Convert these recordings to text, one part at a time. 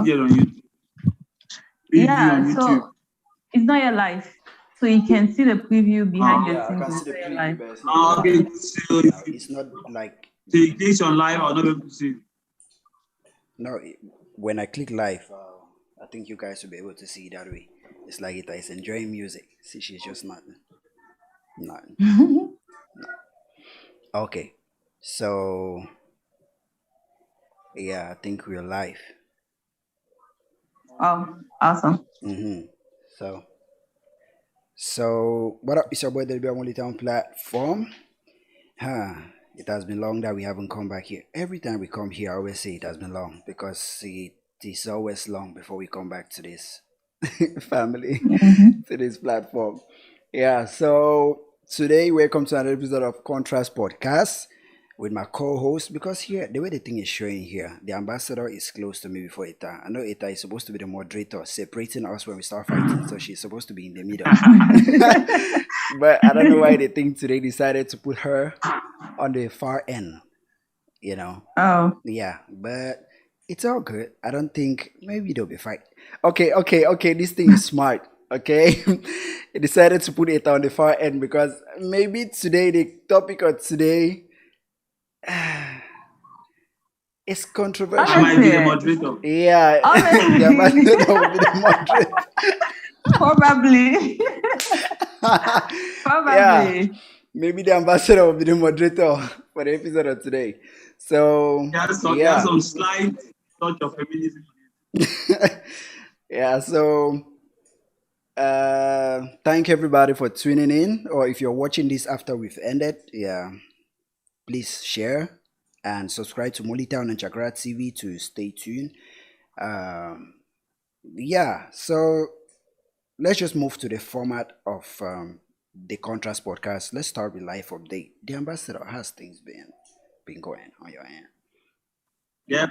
Video on YouTube. Preview on YouTube. So it's not your life. So you can see the preview behind the Yeah, I scenes. can see the It's not your preview, life. but it's not Okay, live. so It's not like so you click on live, I'll not be able to see. no. When I click live, I think you guys will be able to see it that way. It's like it is enjoying music. See, she's just not. Okay, so yeah, I think we're live. Oh, awesome. So, what up? It's your boy the Only Town platform. Huh. It has been long that we haven't come back here. Every time we come here, I always say it has been long because it is always long before we come back to this family, to this platform. Yeah, so today, welcome to another episode of Contrast Podcast with my co-host. Because here, the way the thing is showing here, the ambassador is close to me before Ita. I know Ita is supposed to be the moderator, separating us when we start fighting, so she's supposed to be in the middle. But I don't know why the thing today decided to put her on the far end, you know. Oh, Yeah, but it's all good. I don't think maybe they'll be fine. Okay. This thing is smart. Okay, it decided to put it on the far end because maybe today the topic of today is I controversial. might be the honestly, moderator. Yeah, the honestly, ambassador will be the moderate. probably, Yeah, probably. maybe the ambassador will be the moderator for the episode of today. So He has yeah, some slight touch of feminism. yeah. So thank everybody for tuning in. Or if you're watching this after we've ended, yeah, please share and subscribe to Molitown and Chakra TV to stay tuned. Um, yeah, so let's just move to the format of the Contrast podcast. Let's start with life update. The ambassador, has things been going on your end? Yeah,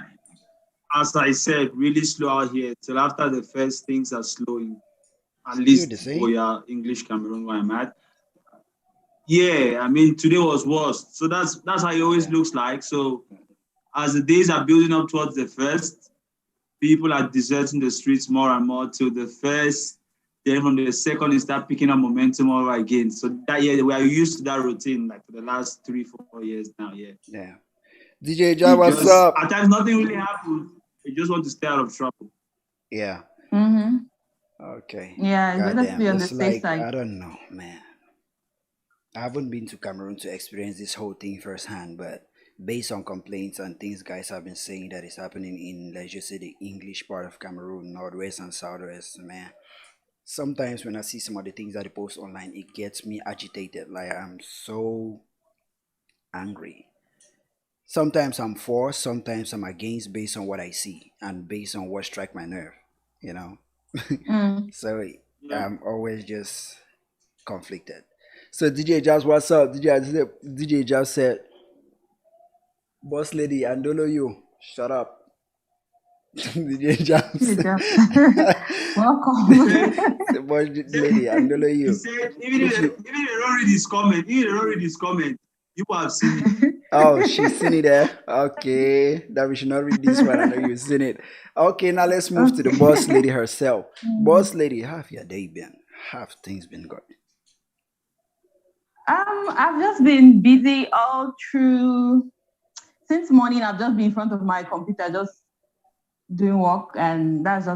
as I said, really slow out here. Till after the first things are slowing, at Still the least same. for your English Cameroon where I'm at. Yeah, I mean today was worse. So that's how it always looks like. So as the days are building up towards the first, people are deserting the streets more and more till the first. Then from the second, it start picking up momentum all right again. So that year we are used to that routine like for the last 3-4 years now. Yeah, Yeah. DJ Jai, you what's just up? at times nothing really happens. You just want to stay out of trouble. Yeah. Mm-hmm. Okay. Yeah, it's better to be Goddamn. on the It's safe like side. I don't know, man. I haven't been to Cameroon to experience this whole thing firsthand, but based on complaints and things guys have been saying that is happening in, let's just say, the English part of Cameroon, northwest and southwest, man. Sometimes when I see some of the things that they post online, it gets me agitated. Like I'm so angry. Sometimes I'm for, sometimes I'm against based on what I see and based on what strike my nerve, you know. Mm. So Yeah. I'm always just conflicted. So DJ Jazz, what's up? DJ Jazz said, "Boss lady, I don't know you. Shut up." DJ Jazz. Good job. He Welcome. said, The boss he said, lady, I don't know he you. said even If if you they don't read his comment, even if they don't read his comment, you have seen it. Oh, she's seen it there. Okay, that we should not read this one. I know you've seen it. Okay, now let's move to the boss Okay. lady herself. Boss lady, how have your day been? How have things been going? I've just been busy all through since morning. I've just been in front of my computer, just doing work, and that's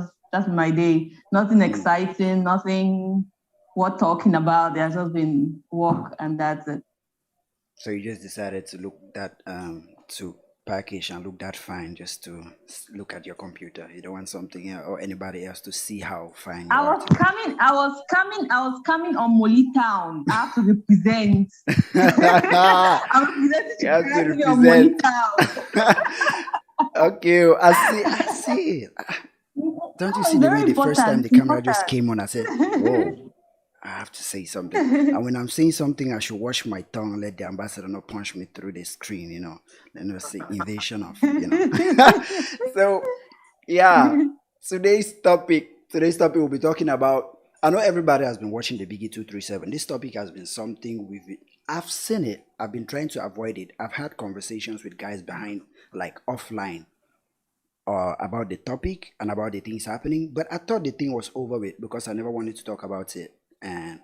my day. Nothing Mm. exciting, nothing worth talking about. There's just been work, and that's it. So you just decided to look that to package and look that fine just to look at your computer. You don't want something else or anybody else to see how fine you I are was today. coming. I was coming on Molly Town. I have to represent. I'm representing You have to Shakira on Molly represent. Town. Okay, I see it. Don't you Oh, see it's the way very the first time important. the camera just came on, I said, Important. "Whoa, I have to say something." And when I'm saying something, I should watch my tongue and let the ambassador not punch me through the screen, you know. Let me say invasion of, you know. So yeah, today's topic we'll be talking about. I know everybody has been watching the Biggy 237. This topic has been something I've seen it. I've been trying to avoid it. I've had conversations with guys behind, like offline, about the topic and about the things happening, but I thought the thing was over with because I never wanted to talk about it. And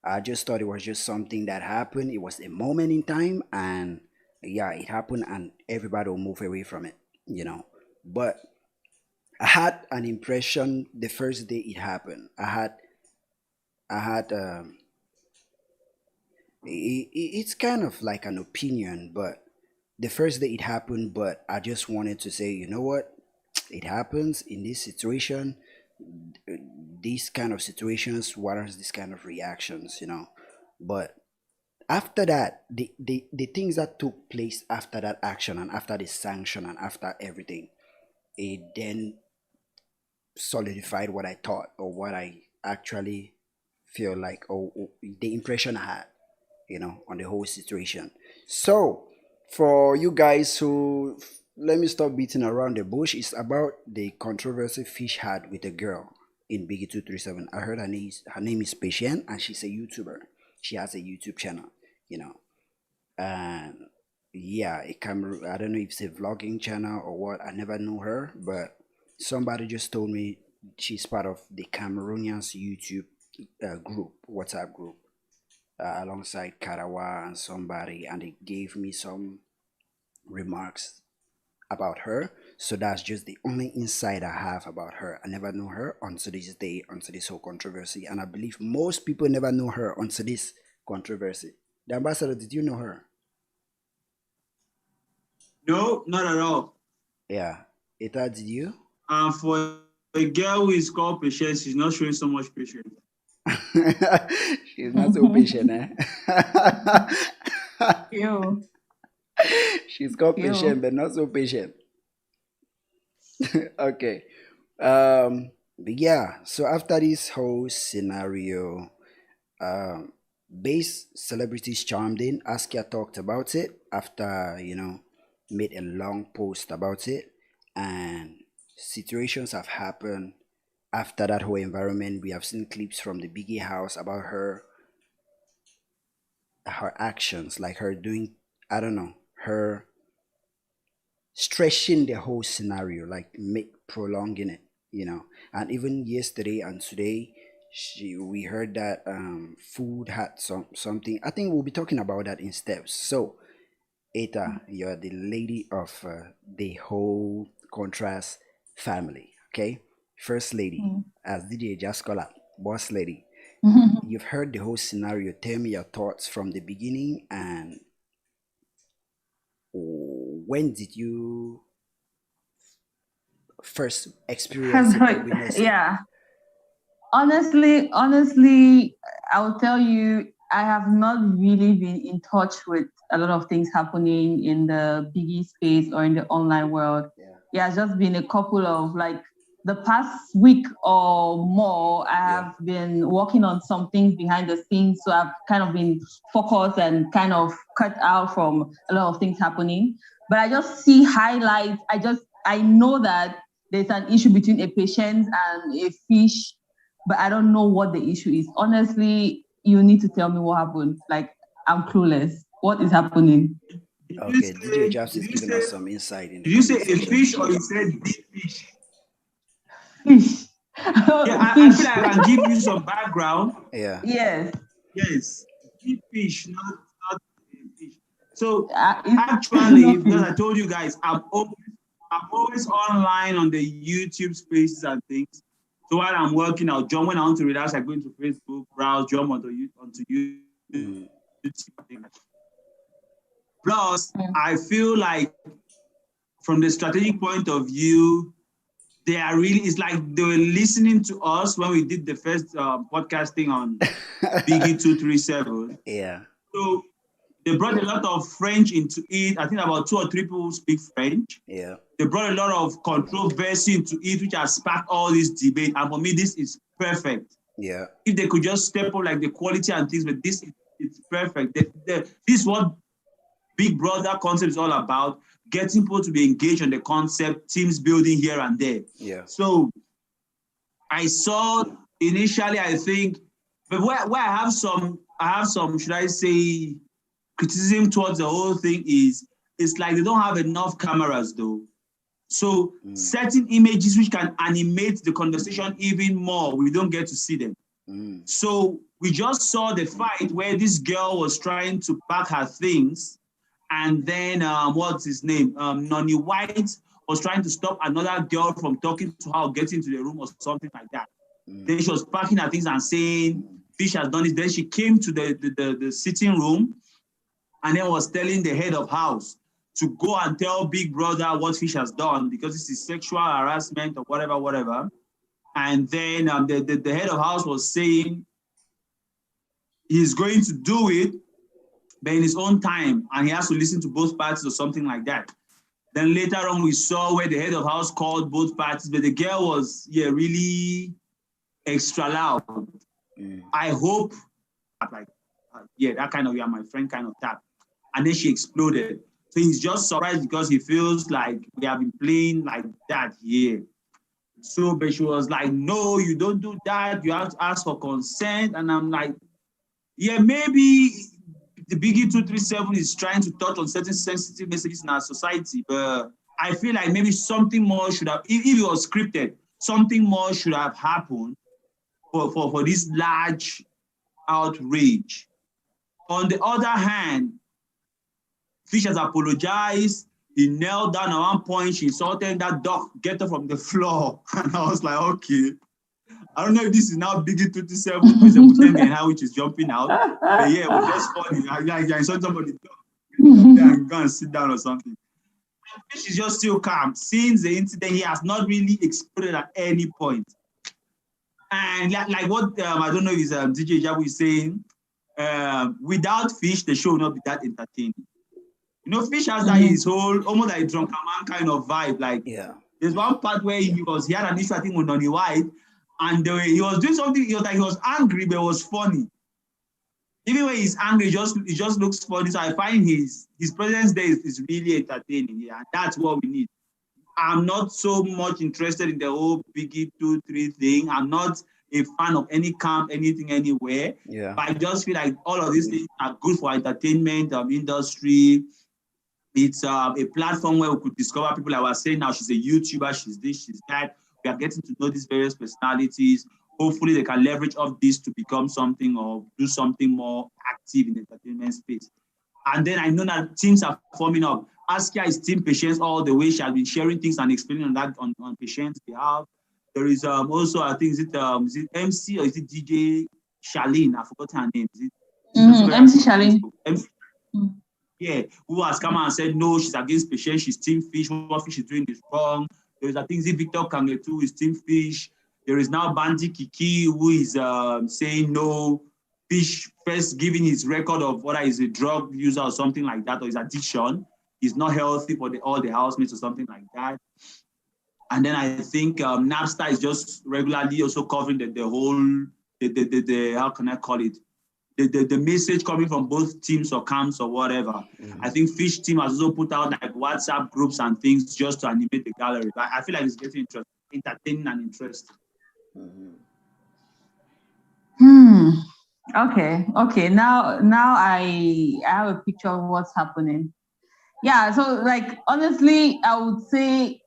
I just thought it was just something that happened. It was a moment in time, and yeah, it happened, and everybody will move away from it, you know. But I had an impression the first day it happened. I had it's kind of like an opinion, but the first day it happened, but I just wanted to say, you know what? It happens in this situation, these kind of situations warrants this kind of reactions, you know. But after that, the things that took place after that action and after the sanction and after everything, it then solidified what I thought or what I actually feel like, or the impression I had, you know, on the whole situation. So, for you guys who, let me stop beating around the bush, it's about the controversy Fish had with a girl in Biggie 237. I heard her name is Patient, and she's a YouTuber. She has a YouTube channel, you know. And yeah, a camera, I don't know if it's a vlogging channel or what. I never knew her, but somebody just told me she's part of the Cameroonians YouTube group, WhatsApp group, alongside Karawa and somebody, and they gave me some remarks about her. So that's just the only insight I have about her. I never knew her until this day, until this whole controversy, and I believe most people never know her until this controversy. The ambassador, did you know her? No, not at all. Yeah. Eta, did you? For a girl who is called patient, she's not showing so much patience. She's not so patient, eh? You, She's called patient, you. but not so patient. Okay. But yeah, so after this whole scenario, um, base celebrities chimed in. Askia talked about it after, made a long post about it, and situations have happened after that whole environment. We have seen clips from the Biggie house about her actions, like her doing, I don't know, her stretching the whole scenario, like make prolonging it, and even yesterday and today, we heard that food had something. I think we'll be talking about that in steps. So Eta, you're the lady of the whole contrast family, okay? First lady, Mm. as DJ just call her, boss lady. You've heard the whole scenario. Tell me your thoughts from the beginning, and when did you first experience it or witness it? Yeah. Honestly, I will tell you, I have not really been in touch with a lot of things happening in the Biggie space or in the online world. Yeah, Yeah, it's just been a couple of like the past week or more, I yeah, have been working on some things behind the scenes. So I've kind of been focused and kind of cut out from a lot of things happening. But I just see highlights. I know that there's an issue between a patient and a fish, but I don't know what the issue is. Honestly, you need to tell me what happened. Like, I'm clueless. What is happening? Did you okay. DJ say? Jobs Did is you giving say? us some insight in the Did you say comment a section. fish or you said deep fish? Fish. Yeah, I Fish. feel like I can give you some background. Yeah, Yes. Yes, deep fish, not a fish. So It's actually, not because fish. I told you guys, I'm always online on the YouTube spaces and things. So while I'm working, I'll jump when I want to relax. I go into Facebook, browse, jump onto YouTube. mm, Plus, Mm. I feel like from the strategic point of view, they are really, it's like they were listening to us when we did the first podcasting on Biggie 237. yeah, So they brought a lot of French into it. I think about two or three people speak French. yeah, They brought a lot of controversy into it, which has sparked all this debate. And for me, this is perfect. yeah, If they could just step up like the quality and things, but this it's perfect. This is what Big Brother concept is all about, getting people to be engaged on the concept, teams building here and there. yeah, So I saw initially, I think, but where I have some, should I say, criticism towards the whole thing is it's like they don't have enough cameras though. So certain images which can animate the conversation even more, we don't get to see them. So we just saw the fight where this girl was trying to pack her things, and then what's his name? Nonny White was trying to stop another girl from talking to her or getting into the room or something like that. Then she was packing her things and saying, Fish has done this. Then she came to the sitting room and then was telling the head of house to go and tell Big Brother what Fish has done because this is sexual harassment or whatever. And then the head of house was saying he's going to do it, but in his own time, and he has to listen to both parties or something like that. Then later on, we saw where the head of house called both parties, but the girl was, really extra loud. I hope, that kind of, my friend kind of tap. And then she exploded. So he's just surprised because he feels like we have been playing like that here. So, but she was like, no, you don't do that. You have to ask for consent. And I'm like, maybe the Biggie 237 is trying to touch on certain sensitive messages in our society, but I feel like maybe something more should have, if it was scripted, something more should have happened for this large outrage. On the other hand, Fish has apologized. He knelt down at one point. She insulted that dog, get her from the floor. And I was like, okay. I don't know if this is now Biggie 27 with a Mutembe which is jumping out. But yeah, it was just funny. I saw somebody go and sit down or something. And Fish is just still calm. Since the incident, he has not really exploded at any point. And like what, I don't know if it's DJ Jabu is saying, without Fish, the show will not be that entertaining. Fish has that his whole, almost like drunken man kind of vibe. Like, there's one part where he had an issue, I think, with Nonny White, and he was doing something, he was angry, but it was funny. Even when he's angry, it just looks funny. So I find his presence there is really entertaining. Yeah, that's what we need. I'm not so much interested in the whole Biggie 2-3 thing. I'm not a fan of any camp, anything, anywhere. Yeah. But I just feel like all of these things are good for entertainment, industry. It's a platform where we could discover people. Like I was saying now, she's a YouTuber, she's this, she's that. We are getting to know these various personalities. Hopefully they can leverage off this to become something or do something more active in the entertainment space. And then I know that teams are forming up. Askia is Team Patience all the way. She has been sharing things and explaining on that on Patience's behalf. There is also, I think, is it MC or is it DJ Charlene? I forgot her name. Is it MC Charlene. Yeah, who has come out and said, no, she's against Patience, she's Team Fish, what Fish is doing is wrong. There is, I think, Victor Kangetu who is Team Fish. There is now Bandy Kiki who is saying no. Fish first giving his record of whether he's a drug user or something like that, or his addiction. He's not healthy for all the housemates or something like that. And then I think Napster is just regularly also covering the whole, how can I call it? The message coming from both teams or camps or whatever. I think Fish team has also put out like WhatsApp groups and things just to animate the gallery. But I feel like it's getting entertaining and interesting. Okay. Now I have a picture of what's happening. Yeah. So like honestly, I would say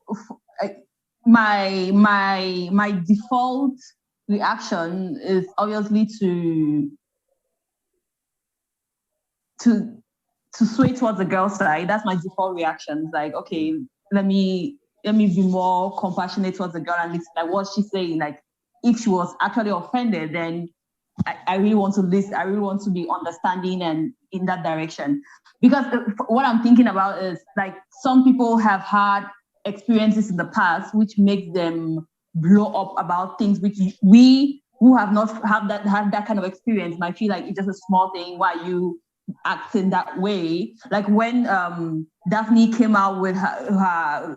my default reaction is obviously to sway towards the girl side. That's my default reaction. It's like, okay, let me be more compassionate towards the girl and listen. Like what she's saying, like if she was actually offended, then I really want to listen. I really want to be understanding and in that direction. Because what I'm thinking about is like some people have had experiences in the past which make them blow up about things which we who have not had that kind of experience might feel like it's just a small thing. Why you acting that way? Like when Daphne came out with her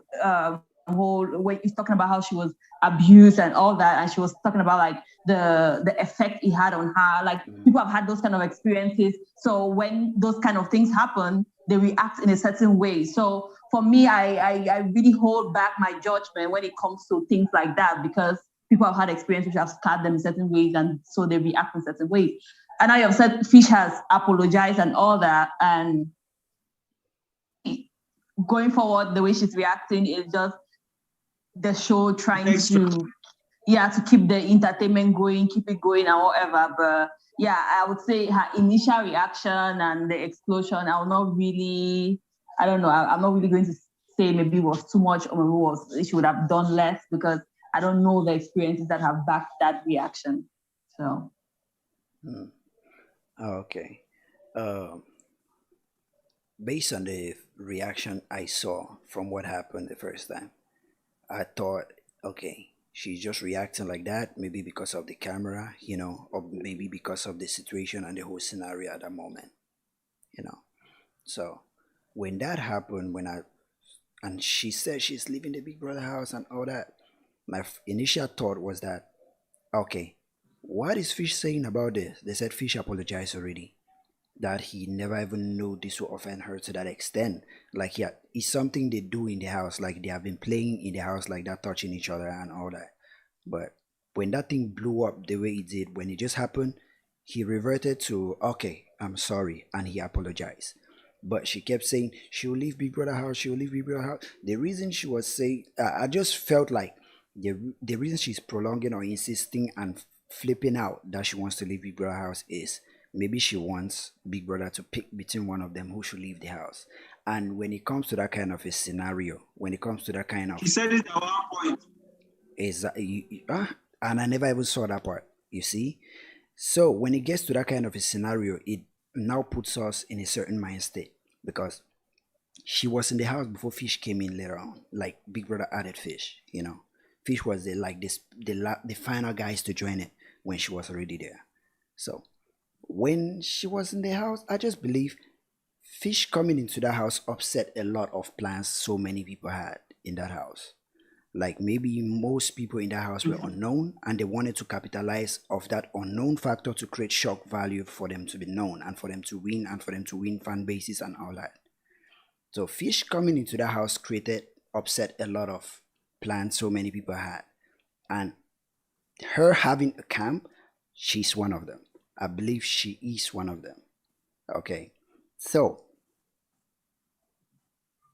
whole way, he's talking about how she was abused and all that, and she was talking about like the effect it had on her. Like people have had those kind of experiences, so when those kind of things happen, they react in a certain way. So for me, I really hold back my judgment when it comes to things like that, because people have had experiences which have scarred them in certain ways, and so they react in certain ways. And I have said Fish has apologized and all that, and going forward, the way she's reacting is just the show, trying Extra. to keep the entertainment going, keep it going and whatever. But yeah, I would say her initial reaction and the explosion, I will not really, I don't know, I'm not really going to say maybe it was too much or maybe she would have done less, because I don't know the experiences that have backed that reaction. So. Okay. Um, Based on the reaction I saw from what happened the first time, I thought, okay, she's just reacting like that, maybe because of the camera, or maybe because of the situation and the whole scenario at that moment, you know. So when that happened, and she said she's leaving the Big Brother house and all that, my initial thought was that, okay, what is Fish saying about this? They said Fish apologized already, that he never even knew this would offend her to that extent. Like, yeah, it's something they do in the house. Like, they have been playing in the house like that, touching each other and all that. But when that thing blew up the way it did, when it just happened, he reverted to, okay, I'm sorry, and he apologized. But she kept saying she'll leave Big Brother house, she'll leave Big Brother house. The reason she was saying, I just felt like the reason she's prolonging or insisting and flipping out that she wants to leave Big Brother house is maybe she wants Big Brother to pick between one of them who should leave the house. And when it comes to that kind of a scenario, when it comes to that kind of He said it at one point. and I never even saw that part, you see. So when it gets to that kind of a scenario, it now puts us in a certain mind state, because she was in the house before Fish came in later on. Like, Big Brother added Fish, Fish was the final guys to join it when she was already there. So when she was in the house, I just believe Fish coming into that house upset a lot of plans so many people had in that house. Like, maybe most people in that house were unknown, and they wanted to capitalize of that unknown factor to create shock value for them to be known and for them to win and for them to win fan bases and all that. So Fish coming into the house upset a lot of plans so many people had. And her having a camp, she's one of them. I believe she is one of them. Okay. So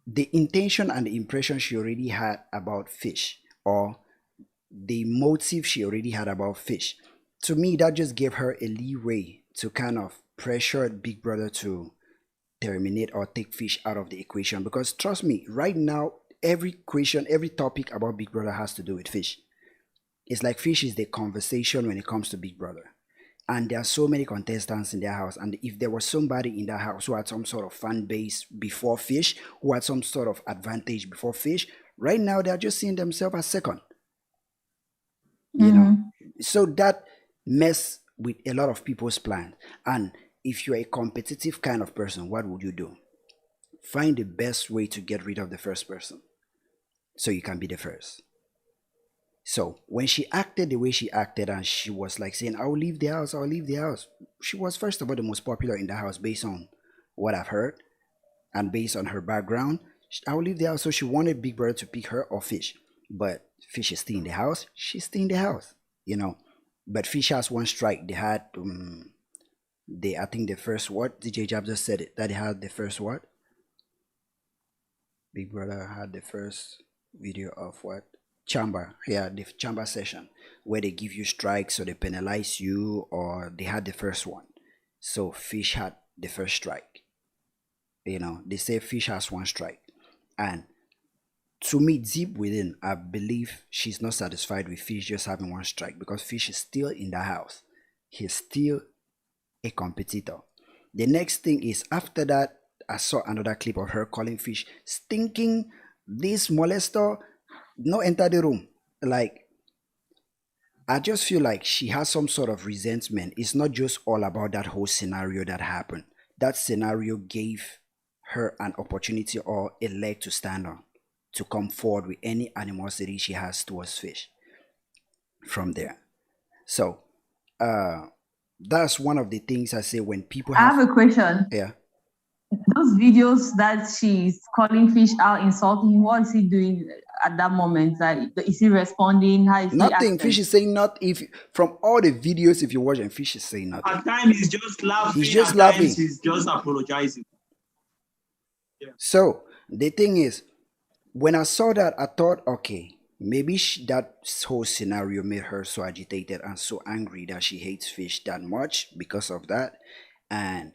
the intention and the impression she already had about Fish, or the motive she already had about Fish, to me, that just gave her a leeway to kind of pressure Big Brother to terminate or take Fish out of the equation. Because trust me, right now, every topic about Big Brother has to do with Fish. It's like Fish is the conversation when it comes to Big Brother. And there are so many contestants in their house. And if there was somebody in that house who had some sort of fan base before Fish, who had some sort of advantage before Fish, right now they're just seeing themselves as second. So that mess with a lot of people's plans. And if you're a competitive kind of person, what would you do? Find the best way to get rid of the first person so you can be the first. So when she acted the way she acted, and she was like saying, I'll leave the house, she was, first of all, the most popular in the house based on what I've heard and based on her background. I'll leave the house. So she wanted Big Brother to pick her or Fish. But Fish is still in the house. She's still in the house, But Fish has one strike. They had, I think the first what? DJ Jab just said it, that they had the first what? Big Brother had the first video of what? Chamber. Yeah, the chamber session where they give you strikes, so they penalize you, or they had the first one. So Fish had the first strike. They say Fish has one strike. And to me, deep within, I believe she's not satisfied with Fish just having one strike, because Fish is still in the house. He's still a competitor. The next thing is, after that, I saw another clip of her calling Fish stinking, this molester, no enter the room. Like, I just feel like she has some sort of resentment. It's not just all about that whole scenario that happened. That scenario gave her an opportunity or a leg to stand on, to come forward with any animosity she has towards Fish from there. So that's one of the things I say when people I have a question. Yeah. Those videos that she's calling Fish out, insulting him, what is he doing at that moment? Like, is he responding? How is he nothing acting? Fish is saying not if from all the videos, if you watch, and Fish is saying nothing. At times he's just laughing. He's just laughing. He's just apologizing. Yeah. So the thing is, when I saw that, I thought, okay, maybe that whole scenario made her so agitated and so angry that she hates fish that much because of that. And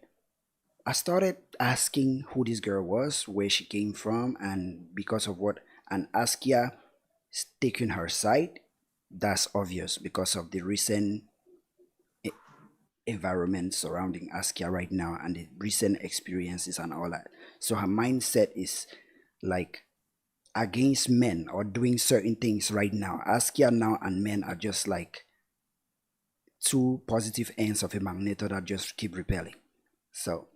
I started asking who this girl was, where she came from, and because of what. And Askia taking her side, that's obvious because of the recent environment surrounding Askia right now and the recent experiences and all that. So her mindset is like against men or doing certain things right now. Askia now and men are just like two positive ends of a magnet that just keep repelling. So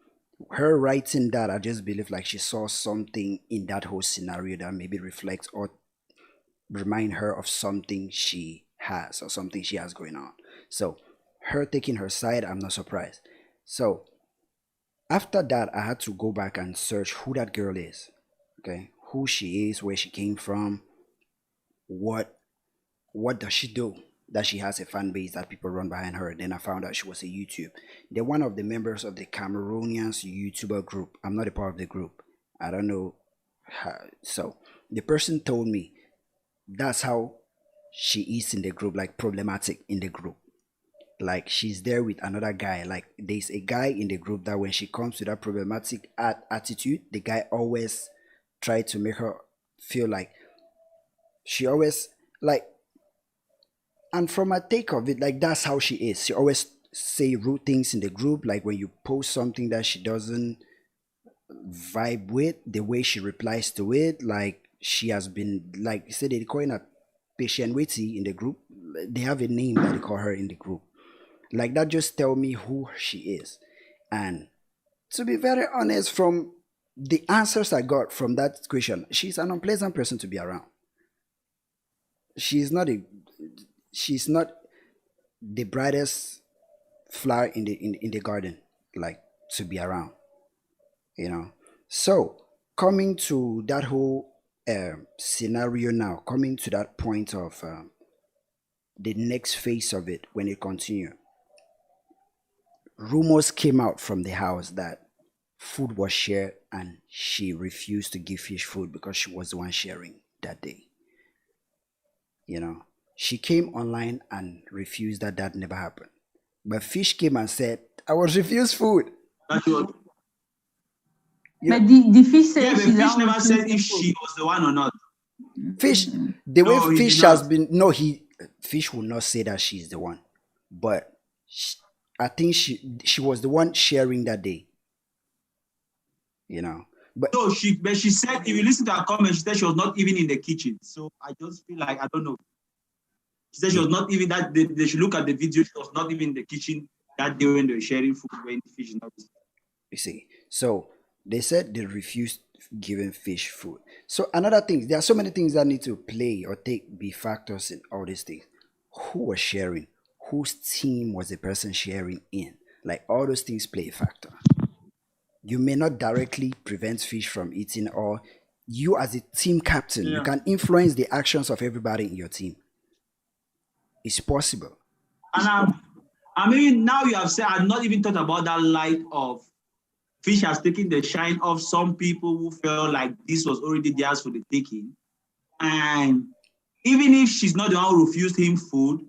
her writing that, I just believe like she saw something in that whole scenario that maybe reflects or remind her of something she has or something she has going on. So her taking her side, I'm not surprised. So after that, I had to go back and search who that girl is. Okay, who she is, where she came from, what does she do that she has a fan base that people run behind her. Then I found out she was a YouTube. They're one of the members of the Cameroonians YouTuber group. I'm not a part of the group. I don't know how. So the person told me that's how she is in the group, like problematic in the group. Like she's there with another guy. Like there's a guy in the group that when she comes to that problematic attitude, the guy always try to make her feel like she always like. And from a take of it, like that's how she is. She always say rude things in the group. Like when you post something that she doesn't vibe with, the way she replies to it, like she has been like say they call her patient witty in the group. They have a name that they call her in the group. Like that just tell me who she is. And to be very honest, from the answers I got from that question, she's an unpleasant person to be around. She's not a she's not the brightest flower in the garden, like to be around, you know. So coming to that whole scenario now, coming to that point of the next phase of it when it continued, rumors came out from the house that food was shared and she refused to give fish food because she was the one sharing that day. You know, she came online and refused that that never happened. But Fish came and said, I was refused food. That's what. You But know, the fish Yeah, said but she's Fish not never said if refusing food. she was the one or not. Fish, the way No, he did Fish has not. been, no, Fish will not say that she's the one. But I think she was the one sharing that day, you know. But No, she said if you listen to her comment, she said she was not even in the kitchen. So I just feel like I don't know. She said she yeah, was not even that they should look at the video. She was not even in the kitchen that day when they were sharing food when Fish is not. you see. So they said they refused giving Fish food. So another thing, there are so many things that need to play or be factors in all these things. Who was sharing? Whose team was the person sharing in? Like all those things play a factor. You may not directly prevent Fish from eating, or you as a team captain, you Yeah. can influence the actions of everybody in your team. It's possible. And I mean, now you have said, I've not even thought about that light of Fish has taken the shine off some people who felt like this was already theirs for the taking. And even if she's not the one who refused him food,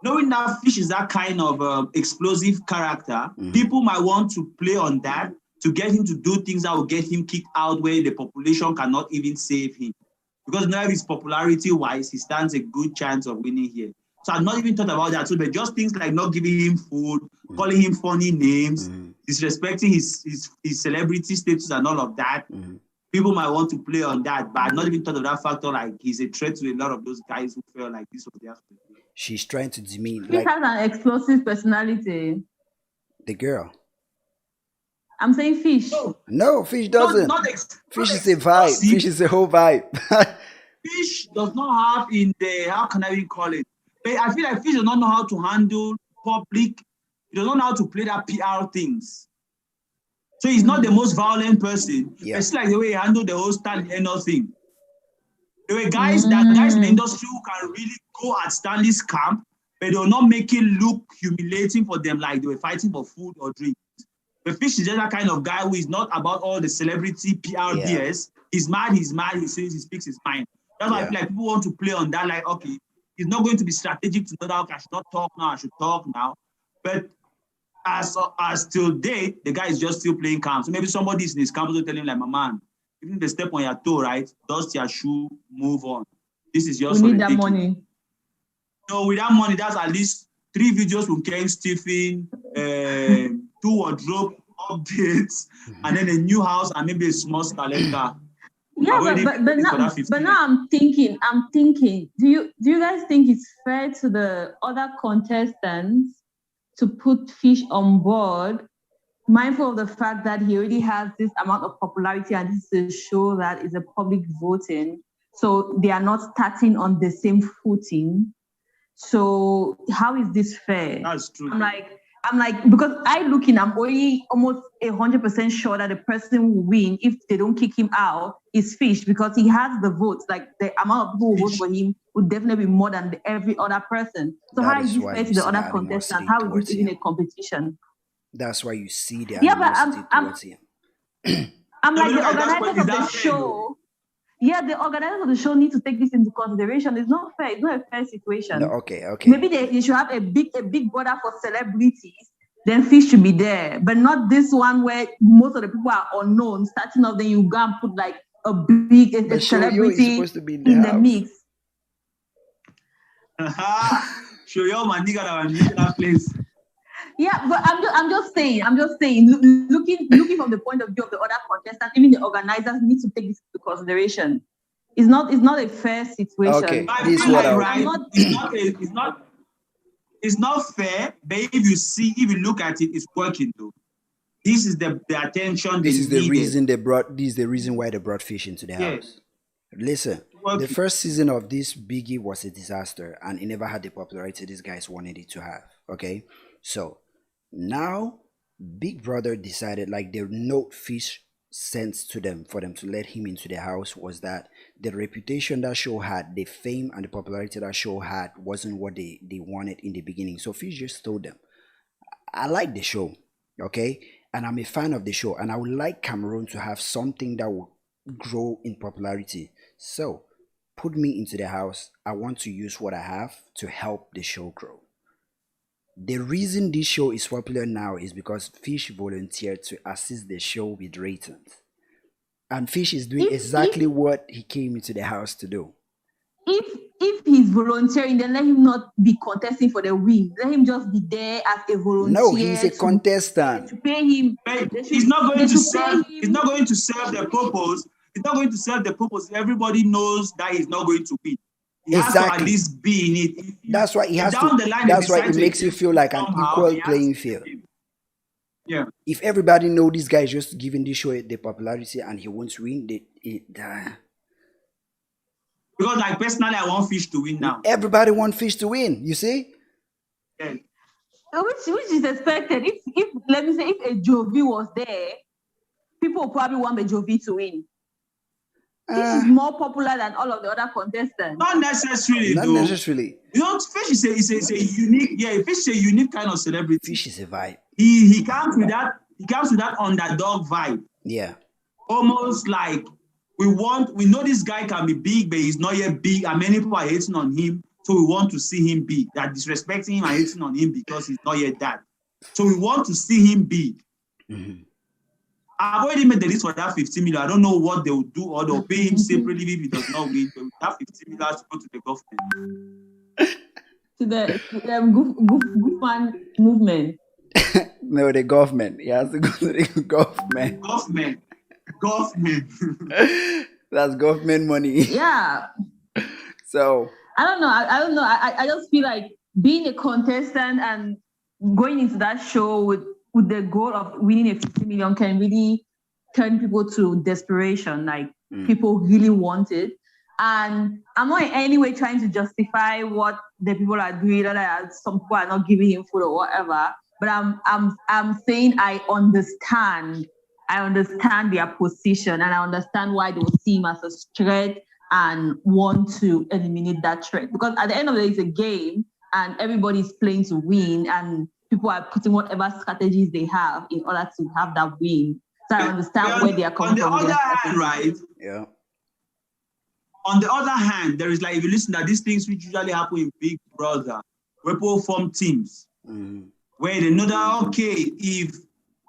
knowing that Fish is that kind of explosive character, people might want to play on that to get him to do things that will get him kicked out where the population cannot even save him. Because now his popularity wise, he stands a good chance of winning here. So I've not even thought about that too, but just things like not giving him food, calling him funny names, disrespecting his celebrity status and all of that. People might want to play on that, but I've not even thought of that factor. Like he's a threat to a lot of those guys who feel like this was their. She's trying to demean Fish like has an explosive personality. the girl. I'm saying Fish. No, Fish doesn't. Fish is a vibe. Fish is a whole vibe. Fish does not have in the, how can I even call it? But I feel like Fish does not know how to handle public. He does not know how to play that PR things. So he's not the most violent person. Yeah. It's like the way he handled the whole Stanley Eno thing. There were guys in the industry who can really go at Stanley's camp, but they will not make it look humiliating for them, like they were fighting for food or drink. But Fish is just that kind of guy who is not about all the celebrity PR BS. He's mad, he says, he speaks his mind. That's why I feel like people want to play on that, like, okay, it's not going to be strategic to know that, okay, I should not talk now, I should talk now. But as till date, the guy is just still playing calm. So maybe somebody is in his camp to tell him, like, my man, even if they step on your toe, right, dust your shoe, move on. This is yours. We need that money. No, with that money, that's at least 3 videos from Ken Stephen, 2 wardrobe updates, and then a new house and maybe a small Scarlet car. Yeah, but now I'm thinking, do you guys think it's fair to the other contestants to put Fish on board, mindful of the fact that he already has this amount of popularity and this is a show that is a public voting, so they are not starting on the same footing? So how is this fair? That's true. I'm like, because I'm already almost 100% sure that the person will win if they don't kick him out is Fish, because he has the votes. Like, the amount of people who vote for him would definitely be more than every other person. So how is this fair to the other contestants? How is this even a competition? That's why you see the animosity towards him. I'm like, the organizers of the show. Yeah, the organizers of the show need to take this into consideration. It's not fair. It's not a fair situation. No, okay. Maybe they should have a big border for celebrities. Then Fish should be there, but not this one where most of the people are unknown. Starting off, then you go and put like a celebrity in the mix. Show your man nigga that I'm in that place. Yeah, but I'm just saying, looking from the point of view of the other contestants, even the organizers need to take this into consideration. It's not a fair situation. Okay, it's not fair, but if you look at it, it's working though. This is the attention. This is the reason why they brought Fish into the house. Listen, the first season of this Biggy was a disaster, and it never had the popularity these guys wanted it to have. Okay, so now Big Brother decided, like, the note Fish sent to them for them to let him into the house was that the reputation that show had, the fame and the popularity that show had, wasn't what they wanted in the beginning. So Fish just told them, I like the show, okay, and I'm a fan of the show, and I would like Cameroon to have something that will grow in popularity. So put me into the house. I want to use what I have to help the show grow. The reason this show is popular now is because Fish volunteered to assist the show with ratings. And Fish is doing exactly what he came into the house to do. If he's volunteering, then let him not be contesting for the win. Let him just be there as a volunteer. No, he's a contestant. To pay him. He's not going to serve the purpose. He's not going to serve the purpose. Everybody knows that he's not going to win. He has to at least be in it. That's why he has to. That's why it makes you feel like an equal playing field. Yeah. If everybody know this guy is just giving this show the popularity and he won't win, because, like, personally, I want Fish to win now. Everybody want Fish to win. You see? Yeah. Which is expected. If let me say, if a Jovi was there, people will probably want the Jovi to win. This is more popular than all of the other contestants. Not necessarily. Not necessarily. You know, Fish is a unique. Yeah, Fish is a unique kind of celebrity. Fish is a vibe. He comes with that. He comes with that underdog vibe. Yeah. Almost like we know this guy can be big, but he's not yet big, and many people are hating on him. So we want to see him big. They're disrespecting him and hating on him because he's not yet that. So we want to see him big. Mm-hmm. I've already made the list for that 15 million. I don't know what they will do, or they'll pay him separately if he does not win. That 15 million has to go to the government. To the Goofman movement. No, the government. He has to go to the government. Government. That's government money. Yeah. So I don't know. I just feel like being a contestant and going into that show with the goal of winning a 50 million can really turn people to desperation. Like, people really want it. And I'm not in any way trying to justify what the people are doing, that some people are not giving him food or whatever. But I'm saying I understand their position, and I understand why they will see him as a threat and want to eliminate that threat. Because at the end of the day, it's a game, and everybody's playing to win, and people are putting whatever strategies they have in order to have that win. So I understand where they are coming from. On the other hand, right? Yeah. On the other hand, there is like, if you listen to these things which usually happen in Big Brother, where people form teams, where they know that, okay, if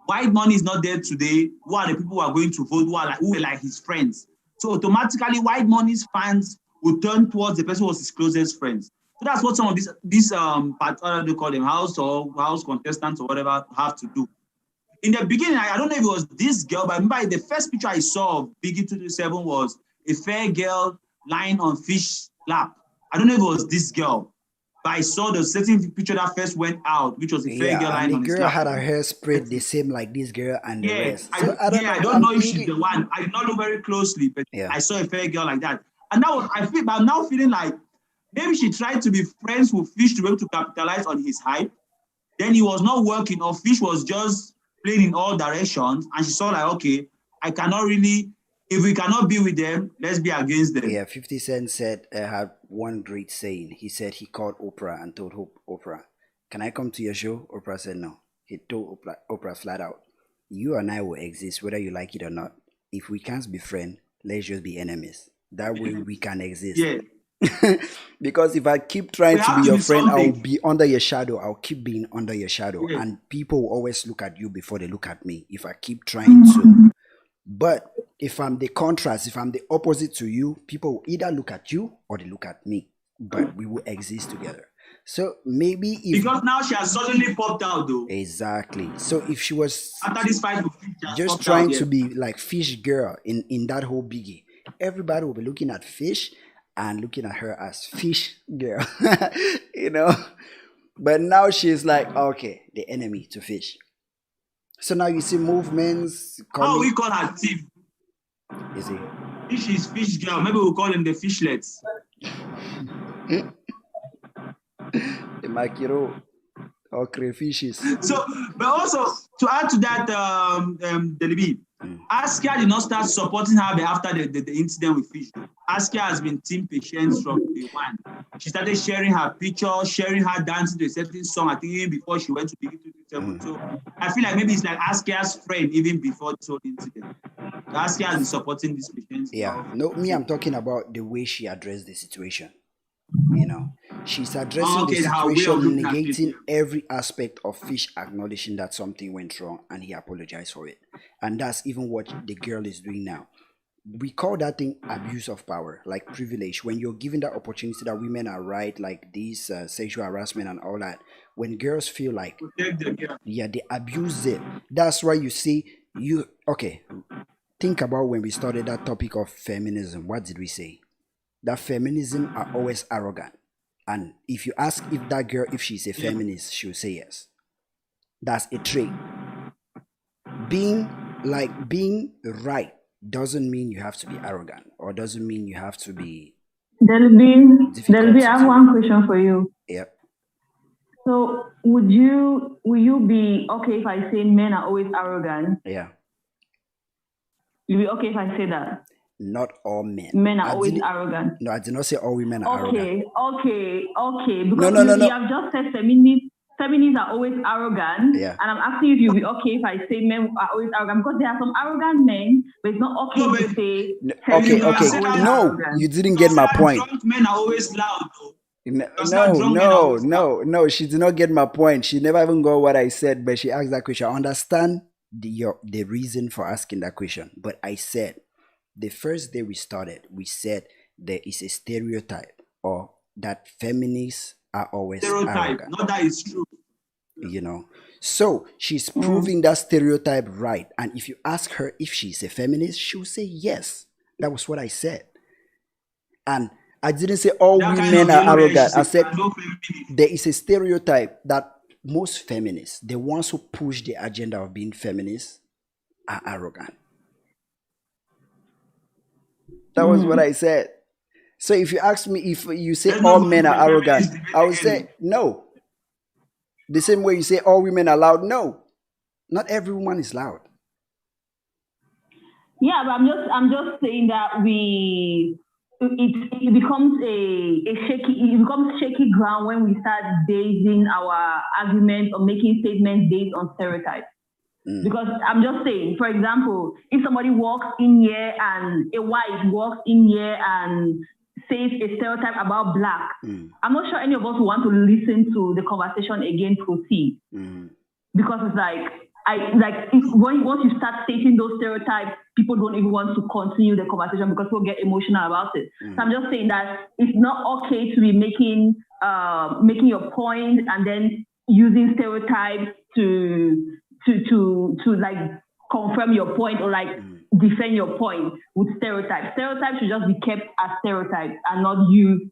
white money is not there today, who are the people who are going to vote, who are like his friends? So automatically, white money's fans will turn towards the person who was his closest friends. So that's what some of these they call them, house contestants or whatever, have to do. In the beginning, I don't know if it was this girl, but I remember the first picture I saw of Biggy 227 was a fair girl lying on Fish lap. I don't know if it was this girl, but I saw the certain picture that first went out, which was a fair girl lying on his lap. The girl had her hair spread the same like this girl and the rest. So I don't know if she's the one. I did not look very closely, but I saw a fair girl like that. And now I'm now feeling like maybe she tried to be friends with Fish to be able to capitalize on his hype. Then he was not working, or Fish was just playing in all directions, and she saw like, okay, I cannot really, if we cannot be with them, let's be against them. Yeah, 50 Cent said, had one great saying. He said he called Oprah and told Oprah, can I come to your show? Oprah said no. He told Oprah flat out, you and I will exist whether you like it or not. If we can't be friends, let's just be enemies. That way we can exist. Yeah. Because if I keep trying to be your friend, I'll be under your shadow. I'll keep being under your shadow. Yeah. And people will always look at you before they look at me if I keep trying to. But if I'm the contrast, if I'm the opposite to you, people will either look at you or they look at me. But we will exist together. So maybe if... Because now she has suddenly popped out though. Exactly. So if she was... After this fight with Fish, just trying to be like Fish girl in that whole Biggie, everybody will be looking at Fish and looking at her as Fish girl, you know. But now she's like, okay, the enemy to Fish. So now you see movements. How we call her thief? Is it? Fish is Fish girl. Maybe we'll call them the Fishlets. The Makiro or crayfishes. So, but also to add to that, Liby, Askia did not start supporting her after the incident with Fish. Askia has been team Patience from day one. She started sharing her pictures, sharing her dancing to a certain song, I think even before she went to Biggie 227. So I feel like maybe it's like Askia's friend even before this whole incident. Askia has been supporting this Patience. Yeah, no, me, I'm talking about the way she addressed the situation. You know, she's addressing the situation, negating every aspect of Fish, acknowledging that something went wrong and he apologized for it. And that's even what the girl is doing now. We call that thing abuse of power, like privilege. When you're given that opportunity that women are right, like these sexual harassment and all that, when girls feel like, yeah, they abuse it. That's why you see, okay, think about when we started that topic of feminism. What did we say? That feminism are always arrogant. And if you ask if that girl, if she's a feminist, she'll say yes. That's a trait. Being right doesn't mean you have to be arrogant, or doesn't mean you have to be... There'll be, I have one question for you. Yep. So will you be okay if I say men are always arrogant? Yeah. You'll be okay if I say that? Not all men. Men are always arrogant. No, I did not say all women are arrogant. Okay. No. Because you have just said feminists are always arrogant. Yeah. And I'm asking you if you'll be okay if I say men are always arrogant, because there are some arrogant men, but it's not okay to say. Okay. No, arrogant. You didn't get my point. Drunk men are always loud, though. No. She did not get my point. She never even got what I said, but she asked that question. I understand the reason for asking that question, but I said, the first day we started, we said there is a stereotype, or that feminists are always arrogant. Not that is true. You know, so she's proving that stereotype right. And if you ask her if she's a feminist, she'll say yes. That was what I said. And I didn't say all women are arrogant. I said there is a stereotype that most feminists, the ones who push the agenda of being feminists, are arrogant. That was what I said. So if you ask me if you say all men are arrogant, I would say no. The same way you say all women are loud, no. Not every woman is loud. Yeah, but I'm just saying that it becomes shaky ground when we start basing our arguments or making statements based on stereotypes. Because I'm just saying, for example, if somebody walks in here and a wife walks in here and says a stereotype about black, I'm not sure any of us want to listen to the conversation again proceed. Because it's once you start stating those stereotypes, people don't even want to continue the conversation because people get emotional about it. So I'm just saying that it's not okay to be making your point and then using stereotypes to like confirm your point or like defend your point with stereotypes. Stereotypes should just be kept as stereotypes and not used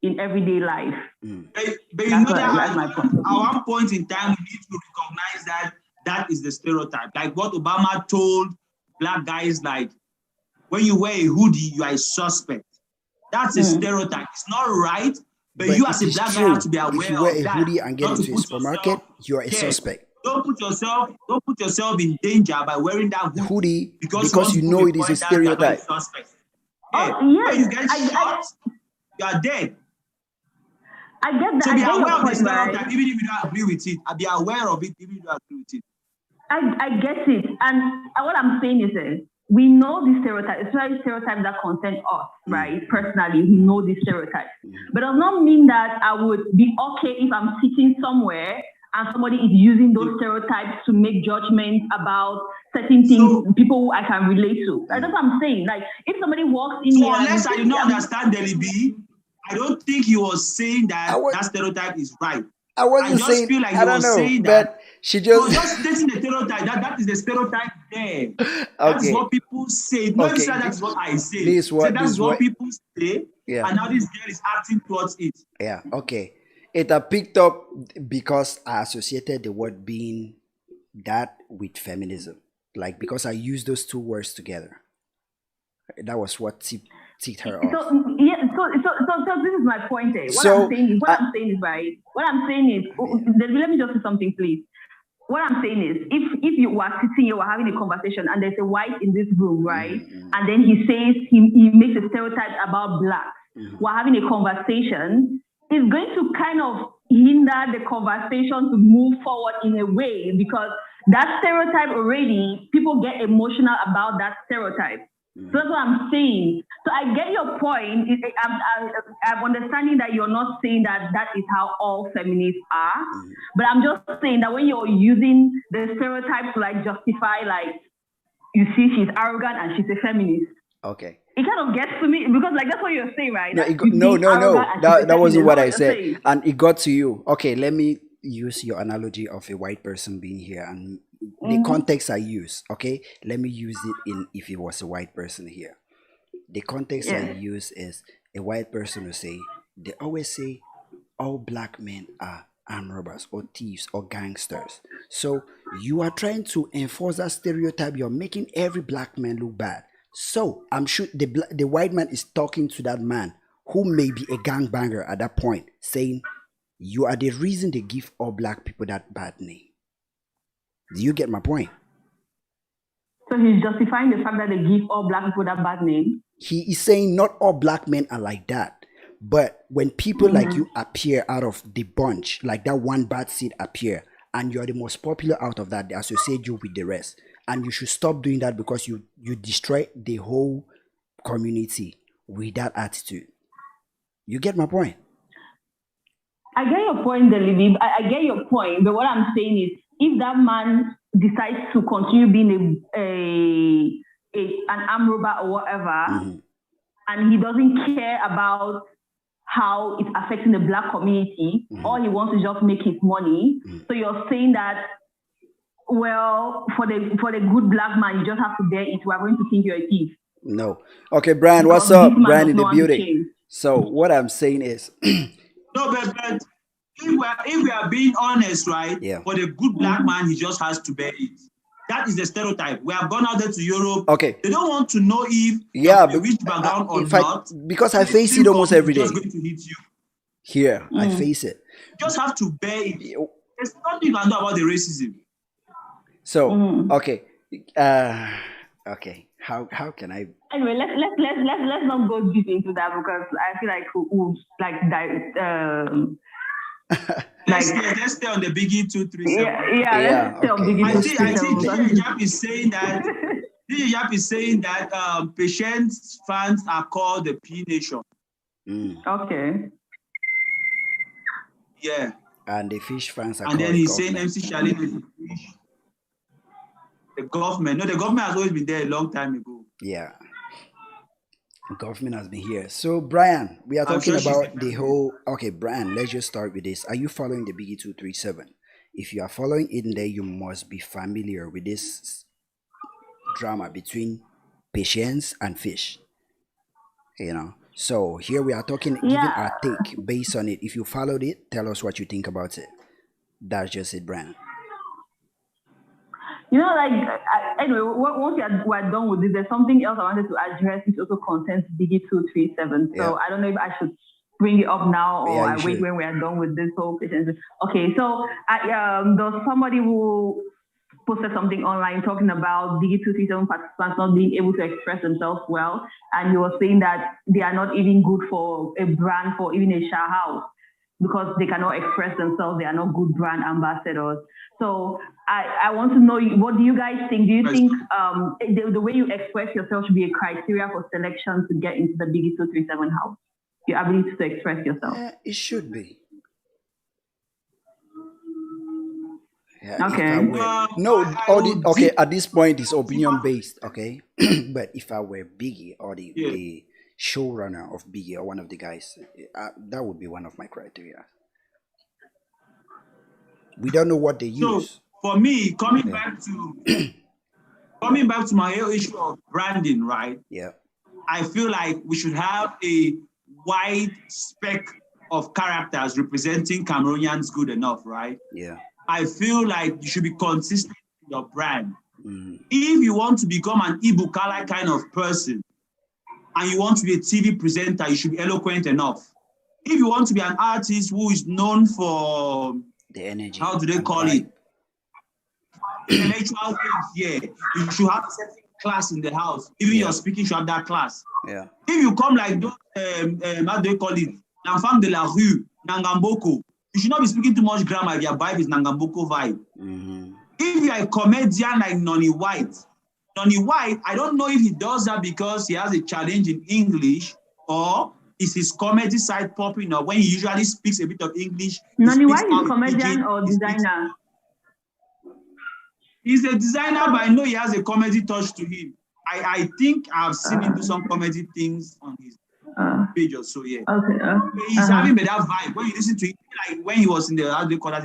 in everyday life. But you know that at one point in time, we need to recognize that is the stereotype. Like what Obama told black guys, like, when you wear a hoodie, you are a suspect. That's a stereotype. It's not right, but you as a black guy have to be aware of that. If you wear a hoodie and get into a supermarket, you are a suspect. Don't put yourself in danger by wearing that hoodie because you know it is a stereotype. When you get shot, you are dead. I get that. So be aware of the stereotype, even if you don't agree with it. Be aware of it, even if you don't agree with it. I get it. And what I'm saying is we know these stereotypes, especially stereotypes that concern us, right? Personally, we know these stereotypes. But it does not mean that I would be okay if I'm sitting somewhere and somebody is using those stereotypes to make judgments about certain things, people who I can relate to. That's what I'm saying. Like, if somebody walks in here... unless I do not understand Liby, I don't think he was saying that that stereotype is right. I wasn't saying... Feel like I don't know, but she just... just stating the stereotype. That is the stereotype there. That's what people say. Not that's what I say. That's what people say. Yeah. And now this girl is acting towards it. Yeah, okay. It picked up because I associated the word being that with feminism. Like, because I used those two words together. That was what ticked her off. So this is my point there. What I'm saying is, let me just say something, please. What I'm saying is, if you were sitting here, we're having a conversation, and there's a white in this room, right? And then he says, he makes a stereotype about black. We're having a conversation. It's going to kind of hinder the conversation to move forward in a way, because that stereotype already, people get emotional about that stereotype. So that's what I'm saying. So I get your point. I'm understanding that you're not saying that is how all feminists are, but I'm just saying that when you're using the stereotype to like justify, like, you see, she's arrogant and she's a feminist. Okay. It kind of gets to me because, like, that's what you're saying, right? No. That wasn't what I said. And it got to you. Okay, let me use your analogy of a white person being here and the context I use. Okay, let me use it in if it was a white person here. The context I use is a white person will say, they always say all black men are armed robbers or thieves or gangsters. So you are trying to enforce that stereotype. You're making every black man look bad. So I'm sure the white man is talking to that man who may be a gangbanger at that point, saying, you are the reason they give all black people that bad name. Do you get my point? So he's justifying the fact that they give all black people that bad name? He is saying not all black men are like that. But when people like you appear out of the bunch, like that one bad seed appear, and you're the most popular out of that, they associate you with the rest. And you should stop doing that because you destroy the whole community with that attitude. You get my point? I get your point, Liby. I get your point. But what I'm saying is, if that man decides to continue being an armed robber or whatever, and he doesn't care about how it's affecting the black community, all he wants is just make his money. So you're saying that, well, for the good black man, you just have to bear it. We're going to think you're a thief. No. Okay, Brian, what's up? Brian in the building. So what I'm saying is... No, but if we are being honest, right? Yeah. For the good black man, he just has to bear it. That is the stereotype. We have gone out there to Europe. Okay. They don't want to know if a rich background or not. Because I face it almost every day. Just going to hit you. Here, I face it. You just have to bear it. There's nothing you can do about the racism. So, okay. Okay. How can I? Anyway, let's not go deep into that because I feel like we'll like Let's stay on the Biggie 237. Let's stay on Biggie I think 237. DJ Yap is saying that Patient's fans are called the P Nation. Okay. Yeah. And the Fish fans are and called then he's government. saying MC Charlene is the government. No, the government has always been there a long time ago. Yeah. Government has been here. So Brian, we are talking about the whole. Okay, Brian, let's just start with this. Are you following the Biggie 237? If you are following it in there, you must be familiar with this drama between Patience and Fish. You know. So here we are talking, giving our take based on it. If you followed it, tell us what you think about it. That's just it, Brian. Anyway, once we're done with this, there's something else I wanted to address, which also concerns Biggie 237. So I don't know if I should bring it up now or I wait when we are done with this whole patient. Okay, so there's somebody who posted something online talking about Biggie 237 participants not being able to express themselves well, and he was saying that they are not even good for a brand, for even a shower house, because they cannot express themselves. They are not good brand ambassadors. So I want to know, what do you guys think? Do you think the way you express yourself should be a criteria for selection to get into the Biggie 237 house? Your ability to express yourself? It should be. Yeah, okay. At this point, it's opinion based, okay? But if I were Biggie or the showrunner of Biggie or one of the guys, that would be one of my criteria. We don't know what they use. So for me, coming back to my issue of branding, right? Yeah. I feel like we should have a wide spec of characters representing Cameroonians good enough, right? Yeah. I feel like you should be consistent with your brand. If you want to become an Ibukala kind of person and you want to be a TV presenter, you should be eloquent enough. If you want to be an artist who is known for the energy, how do they call it? Intellectual things, you should have a certain class in the house. Even your speaking should have that class. Yeah. If you come like those, how do they call it? L'enfant de la rue, Nangamboko, you should not be speaking too much grammar if your vibe is Nangamboko vibe. If you are a comedian like Nonny White, I don't know if he does that because he has a challenge in English or is his comedy side popping up when he usually speaks a bit of English. Nonny White is a comedian or designer? He's a designer, but I know he has a comedy touch to him. I think I've seen him do some comedy things on his page or so, He's having that vibe. When you listen to him, like when he was in the, how do they call that,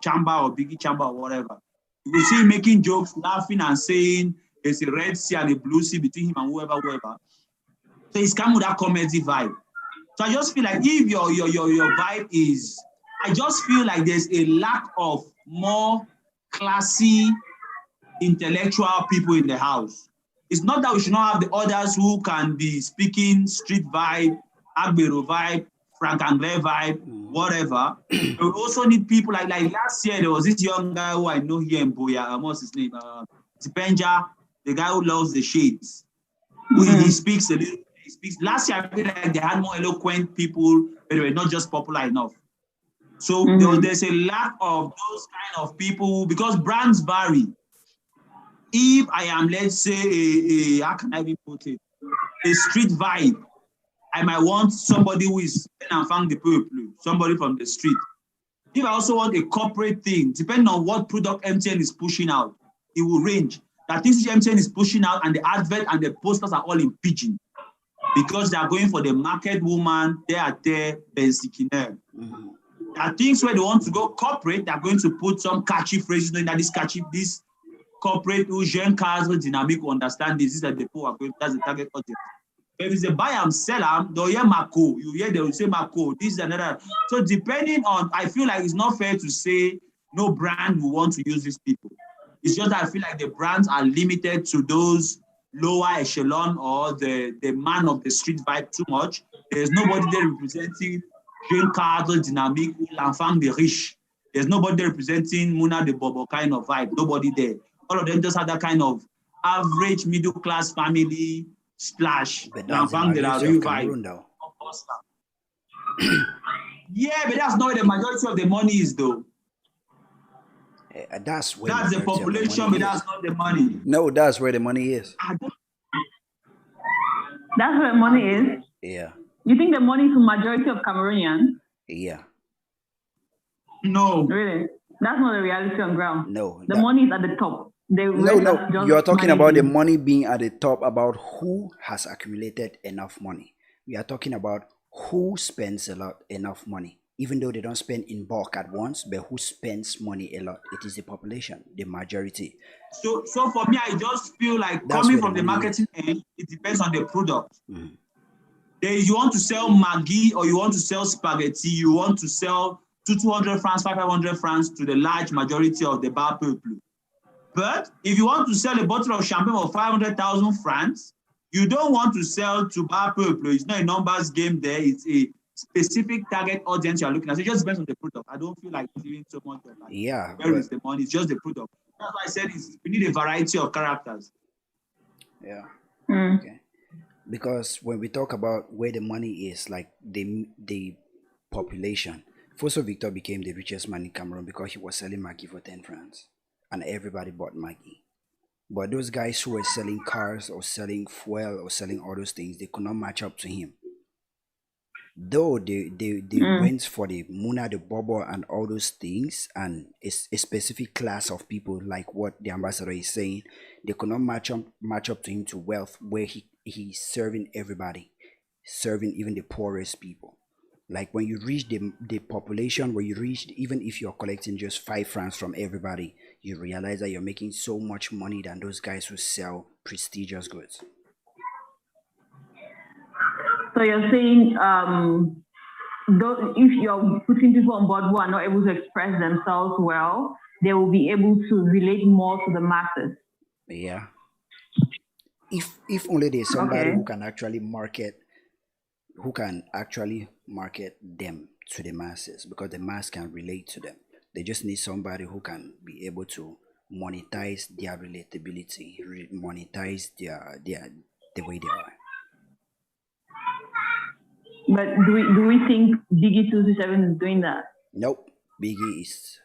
chamber or Biggie chamber or whatever, you will see him making jokes, laughing and saying there's a red sea and a blue sea between him and whoever. So he's come with that comedy vibe. So I just feel like if your vibe is, I just feel like there's a lack of more classy, intellectual people in the house. It's not that we should not have the others who can be speaking street vibe, Agbero vibe, Frank Anglais vibe, whatever. We also need people like last year, there was this young guy who I know here in Boya, what's his name? Zipenja, the guy who loves the shades. He speaks a little. Last year, I feel like they had more eloquent people, but they were not just popular enough. So there's a lack of those kind of people because brands vary. If I am, let's say, how can I even put it? A street vibe, I might want somebody who is enfant de peuple, somebody from the street. If I also want a corporate thing, depending on what product MTN is pushing out, it will range. That things MTN is pushing out and the advert and the posters are all in pidgin because they are going for the market woman, they are there, Bensikiner. There are things where they want to go corporate, they're going to put some catchy phrases, knowing that this corporate who jeune cadre dynamic will understand this is that the people are going, that's the target audience. But if it's a buy and sell, they'll hear Marco. You hear they will say Marco, this is another. So depending on, I feel like it's not fair to say no brand will want to use these people. It's just that I feel like the brands are limited to those lower echelon or the man of the street vibe too much. There's nobody there representing jeune cadre dynamic, l'enfant de riche. There's nobody there representing Muna de Bobo kind of vibe. Nobody there. All of them just have that kind of average middle class family / l'enfant de la rue vibe. Yeah, but that's not where the majority of the money is, though. That's where That's the majority of the population, money but is. that's not the money. No, that's where the money is. I don't, That's where money is. Yeah, You think the money is the majority of Cameroonians? yeah. no. Really? That's not the reality on ground. No, The money is at the top. The no, rest no. are just You're talking about the managing. money being at the top, about who has accumulated enough money. We are talking about who spends enough money, even though they don't spend in bulk at once, but who spends money a lot. It is the population, the majority. So for me, I just feel like That's coming where the from the money is. marketing end, it depends on the product. Mhm. You want to sell Maggi or you want to sell spaghetti, you want to sell 200 francs, 500 francs to the large majority of the bar people. But if you want to sell a bottle of champagne for 500,000 francs, you don't want to sell to bar people. It's not a numbers game there. It's a specific target audience you're looking at. So it just depends on the product. I don't feel like giving so much of like Yeah, where but is the money. It's just the product. That's why I said we need a variety of characters. yeah. Mm. Okay. Because when we talk about where the money is, like the population, Fosso Victor became the richest man in Cameroon because he was selling Maggie for 10 francs, and everybody bought Maggie. But those guys who were selling cars or selling fuel or selling all those things, they could not match up to him. Though they went for the Muna, the Bobo, and all those things, and a specific class of people, like what the ambassador is saying, they could not match up to him to wealth, where he's serving everybody, serving even the poorest people. Like when you reach the population, where you reach, even if you're collecting just 5 francs from everybody, you realize that you're making so much money than those guys who sell prestigious goods. So you're saying if you're putting people on board who are not able to express themselves well, they will be able to relate more to the masses. Yeah. If only there's somebody Okay. who can actually market them to the masses, because the mass can relate to them. They just need somebody who can be able to monetize their relatability, monetize their the way they are. But do we think Biggy 227 is doing that? Nope. Biggie is,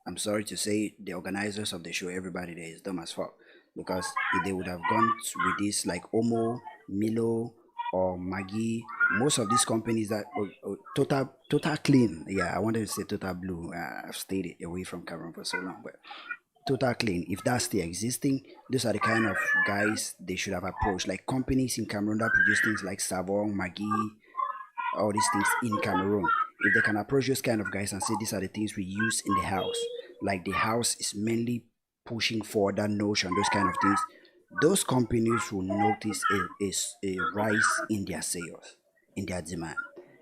I'm sorry to say, the organizers of the show, everybody there is dumb as fuck. Because if they would have gone with this, like Omo, Milo, or Maggie, most of these companies that Total Clean, yeah, I wanted to say Total Blue. I've stayed away from Cameroon for so long, but Total Clean, if that's still existing, those are the kind of guys they should have approached. Like companies in Cameroon that produce things like Savon, Maggie, all these things in Cameroon. If they can approach those kind of guys and say these are the things we use in the house, like the house is mainly pushing for that notion, those kind of things, those companies will notice a rise in their sales, in their demand,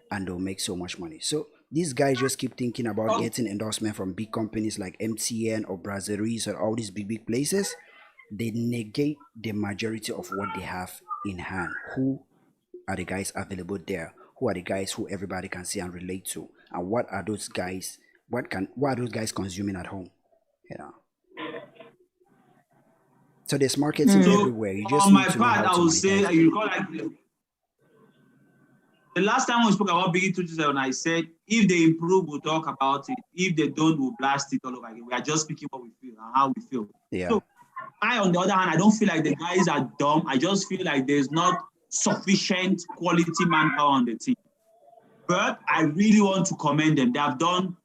and they'll make so much money. So these guys just keep thinking about Oh, getting endorsement from big companies like MTN or Brasseries or all these big places. They negate the majority of what they have in hand. Who are the guys available there? Who are the guys who everybody can see and relate to? And what are those guys? What are those guys consuming at home? You know. So there's marketing so everywhere. You just on need my to know part, how I to would say monetize you them. recall like the last time we spoke about Biggie 227, I said if they improve, we'll talk about it. If they don't, we'll blast it all over again. We are just speaking what we feel and how we feel. Yeah. So on the other hand, I don't feel like the guys are dumb. I just feel like there's not sufficient quality manpower on the team. But I really want to commend them. They have done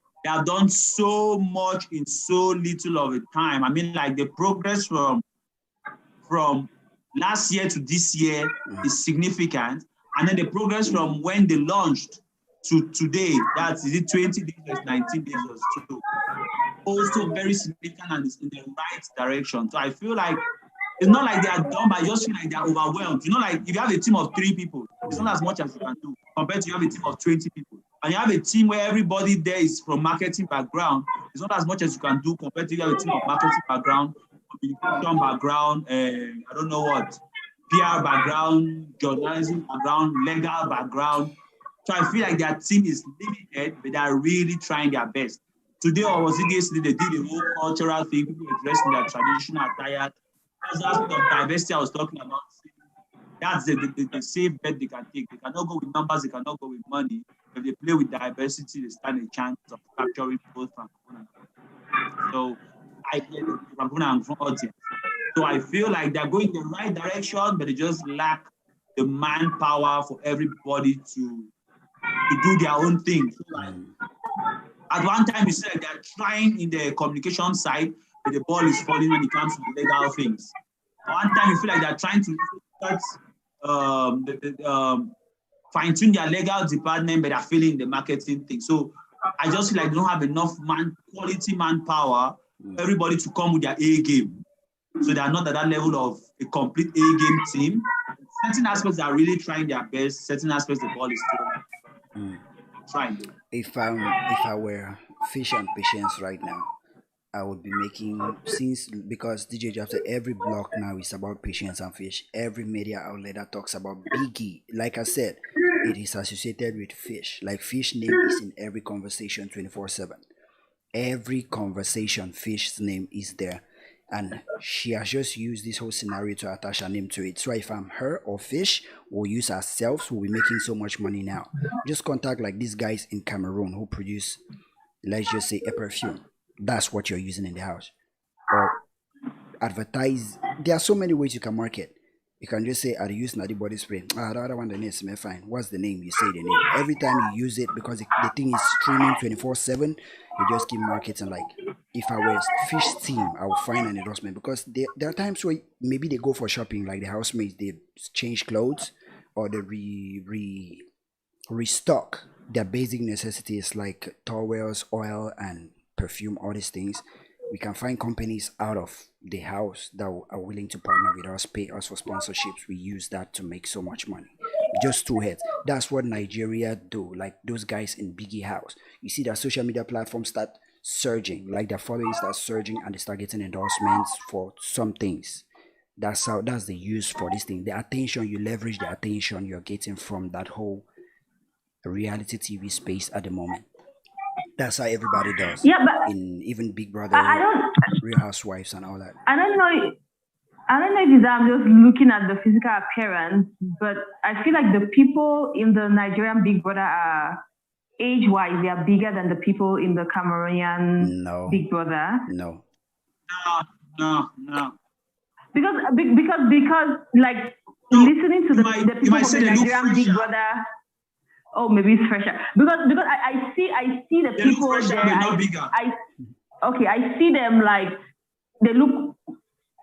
so much in so little of a time. I mean, like the progress from last year to this year is significant. And then the progress from when they launched to today, that's is it 20 days or 19 days or so, also very significant and it's in the right direction. So I feel like it's not like they are dumb, but I just feel like they are overwhelmed. You know, like if you have a team of 3 people, it's not as much as you can do compared to you have a team of 20 people. And you have a team where everybody there is from marketing background, it's not as much as you can do compared to you have a team of marketing background, communication background, I don't know what, PR background, journalism background, legal background. So I feel like their team is limited, but they are really trying their best. Today, or was it yesterday, they did a whole cultural thing, people were dressed in their traditional attire. That's the aspect of diversity I was talking about. That's the safe bet they can take. They cannot go with numbers, they cannot go with money, If they play with diversity, they stand a chance of capturing both Francophone and so I get the Francophone and Francophone audience. So I feel like they're going in the right direction, but they just lack the manpower for everybody to do their own thing. So like, at one time, you see like they're trying in the communication side, but the ball is falling when it comes to the legal things. At one time, you feel like they're trying to fine-tune their legal department, but they're failing in the marketing thing. So I just feel like they don't have enough quality manpower for everybody to come with their A game. So they are not at that level of a complete A game team. Certain aspects are really trying their best. Certain aspects, the ball is still trying. If I were Fish and Patience right now, I would be making because DJ Jafter, every blog now is about Patience and Fish. Every media outlet that talks about Biggy, like I said, it is associated with Fish. Like Fish name is in every conversation 24/7. Every conversation, Fish's name is there. And she has just used this whole scenario to attach her name to it. So if I'm her or Fish, we'll use ourselves, we'll be making so much money now. Just contact like these guys in Cameroon who produce, let's just say, a perfume. That's what you're using in the house. Or advertise. There are so many ways you can market. You can just say, I use Nadi body spray. The other one, the name smell fine. What's the name? You say the name. Every time you use it, because the thing is streaming 24/7, you just keep marketing. Like, if I was Fish team, I would find an endorsement, because there are times where maybe they go for shopping, like the housemates, they change clothes or they restock their basic necessities like towels, oil, and perfume, all these things. We can find companies out of the house that are willing to partner with us, pay us for sponsorships. We use that to make so much money. Just two heads. That's what Nigeria do. Like those guys in Biggy house. You see their social media platforms start surging. Like their following starts surging and they start getting endorsements for some things. That's the use for this thing. The attention, you leverage the attention you're getting from that whole reality TV space at the moment. That's how everybody does. Yeah, but in even Big Brother, I don't. Real Housewives, and all that. I don't know. I don't know if it's that I'm just looking at the physical appearance, but I feel like the people in the Nigerian Big Brother are age-wise, they are bigger than the people in the Cameroonian Big Brother. No. Because like listening to the people from the Nigerian Big Brother. Oh, maybe it's fresher. Because I see the people there. I see them like they look.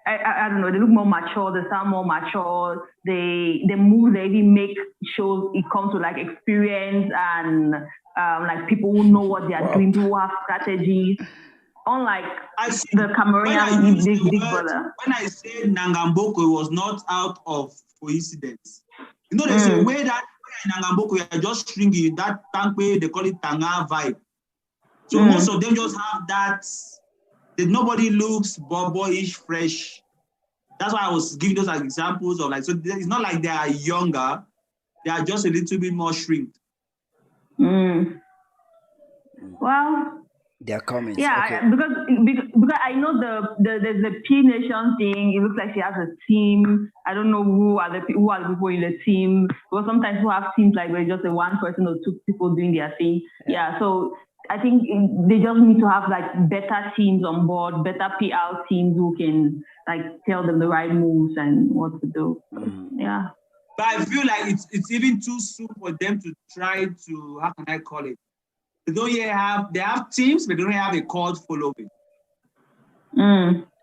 I don't know. They look more mature. They sound more mature. They move. They even make shows. It comes to like experience and like people who know what they are doing. People who have strategies. Unlike the Cameroonian Big Brother. When I said Nangamboko, it was not out of coincidence. You know, there's a way that in Nangamboko we are just stringing that Tankwe, they call it Tanga vibe. So most of them just have that nobody looks boyish, fresh. That's why I was giving those as examples of like, so it's not like they are younger, they are just a little bit more shrinked. Well, their comments. Yeah, okay. because I know there's the P Nation thing. It looks like she has a team. I don't know who are the people in the team. Because sometimes we have teams like we're just a one person or two people doing their thing. Yeah, so I think they just need to have like better teams on board, better PR teams who can like tell them the right moves and what to do. Yeah. But I feel like it's even too soon for them to try to, how can I call it? They have teams, but they don't have a cult following.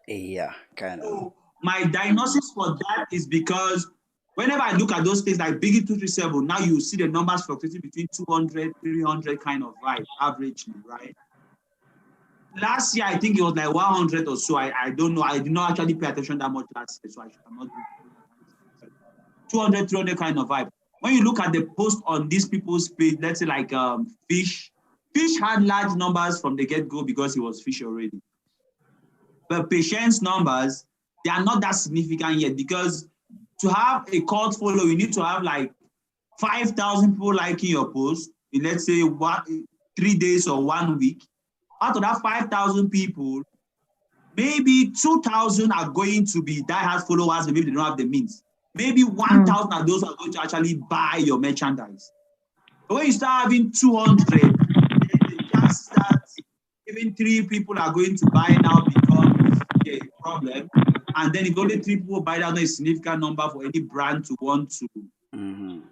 Yeah, kind of. So my diagnosis for that is because whenever I look at those things like Biggie 237, now you see the numbers fluctuating between 200, 300 kind of vibe, averagely, right? Last year, I think it was like 100 or so. I don't know. I did not actually pay attention that much last year, so I'm not 200, 300 kind of vibe. When you look at the post on these people's page, let's say like Fish had large numbers from the get-go because he was Fish already. But Patience numbers, they are not that significant yet because to have a cult follow, you need to have like 5,000 people liking your post in, let's say, 3 days or 1 week. Out of that 5,000 people, maybe 2,000 are going to be diehard followers, maybe they don't have the means. Maybe 1,000 of those are going to actually buy your merchandise. But when you start having 200, then the chances that even 3 people are going to buy now becomes a problem. And then if only 3 people buy, that's not a significant number for any brand to want to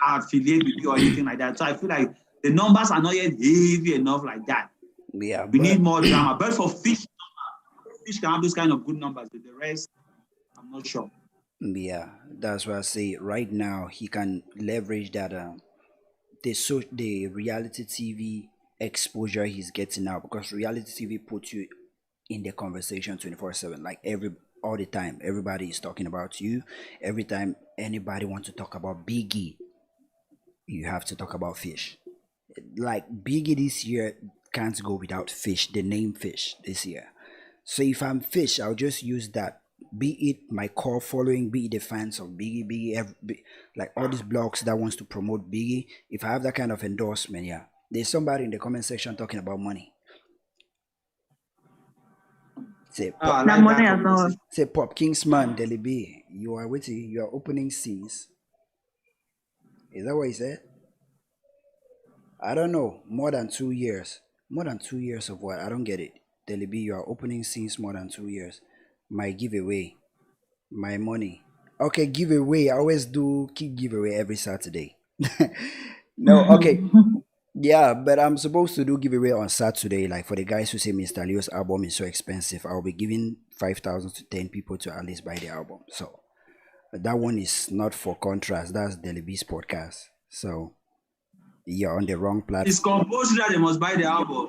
affiliate with you or anything like that. So I feel like the numbers are not yet heavy enough like that. Yeah, We need more drama. But for fish can have those kind of good numbers. But the rest, I'm not sure. yeah, that's what I say. Right now, he can leverage that the reality TV exposure he's getting now, because reality TV puts you in the conversation 24/7, like all the time. Everybody is talking about you. Every time anybody wants to talk about Biggie, you have to talk about Fish. Like Biggie this year can't go without Fish. The name Fish this year. So if I'm Fish, I'll just use that. Be it my core following, be it the fans of Biggie, like all these blogs that wants to promote Biggie. If I have that kind of endorsement, yeah, there's somebody in the comment section talking about money. Say, I That like money that as well. conversation. say Pop Kingsman, Liby, you are waiting. You are opening scenes. Is that what he said? I don't know. More than 2 years. More than 2 years of what? I don't get it. Liby, you are opening scenes more than 2 years. My giveaway. My money. Okay, giveaway. I always do keep giveaway every Saturday. No, okay. Yeah, but I'm supposed to do giveaway on Saturday. Like for the guys who say Mr. Leo's album is so expensive, I'll be giving 5,000 to 10 people to at least buy the album. So that one is not for contrast. That's Deliby's podcast. So you're on the wrong It's platform. compulsory that they must buy the album.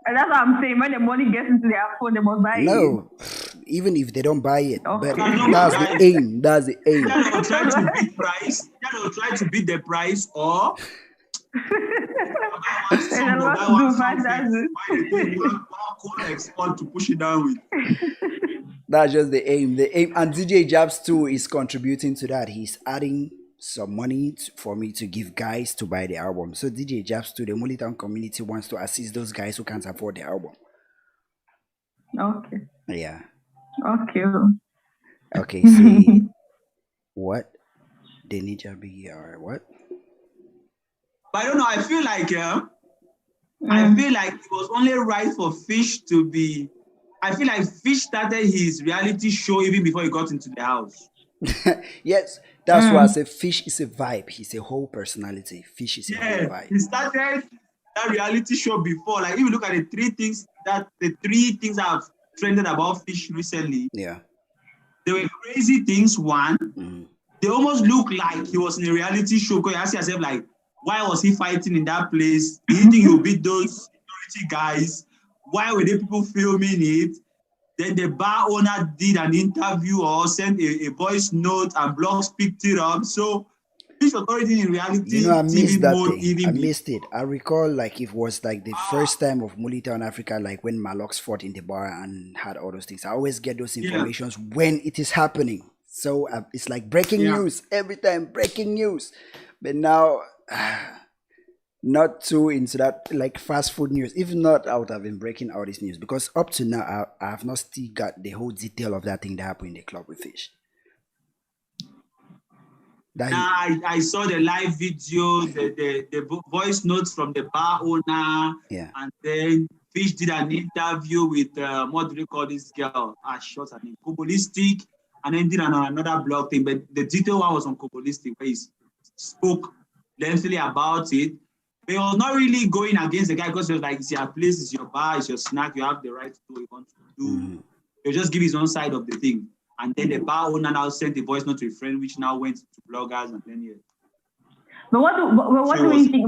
And that's what I'm saying. When the money gets into their phone, they must buy it. No, even if they don't buy it, but Okay. that's the aim. That's the aim. Either they'll try to beat price, either they'll try to beat the price, or There's a lot to do, 5,000. one code export to push it down with. That's just the aim. The aim, and DJ Jabs too is contributing to that. He's adding some money for me to give guys to buy the album. So DJ Jabs too, the Molitown community wants to assist those guys who can't afford the album. Okay. Yeah. Okay. Okay. See what? The Ninja Biggie or what? But I don't know. I feel like it was only right for Fish to be. I feel like Fish started his reality show even before he got into the house. Yes, that's why I say Fish is a vibe. He's a whole personality. Fish is a whole Yeah, vibe. he started that reality show before. Like if you look at the three things that have trended about Fish recently, Yeah. they were crazy things. One, Mhm. they almost look like he was in a reality show. Because you ask yourself, like, why was he fighting in that place? Do you think he'll beat those security guys? Why were there people filming it? Then the bar owner did an interview or sent a voice note and blogs picked it up. So Fish was already in reality You know, I missed TV that mode thing. even I before. missed it. I recall like it was like the first time of Mulitown Africa, like when Malox fought in the bar and had all those things. I always get those Yeah. informations when it is happening. So it's like breaking Yeah. news every time, breaking news. But now, not too into that like fast food news. If not, I would have been breaking all this news because up to now, I have not still got the whole detail of that thing that happened in the club with Fish. That Now I saw the live video, the voice notes from the bar owner, yeah. and then Fish did an interview with what do they call this girl? What's her name? Kobolistic, and then did another blog thing. But the detailed one was on Kobolistic, where he spoke lengthily about it. But he was not really going against the guy because he was like, it's your place, it's your bar, it's your snack, you have the right to do what you want to do. He'll just give his own side of the thing. And then the bar owner now sent a voice note to a friend, which now went to bloggers, and then But what do we think?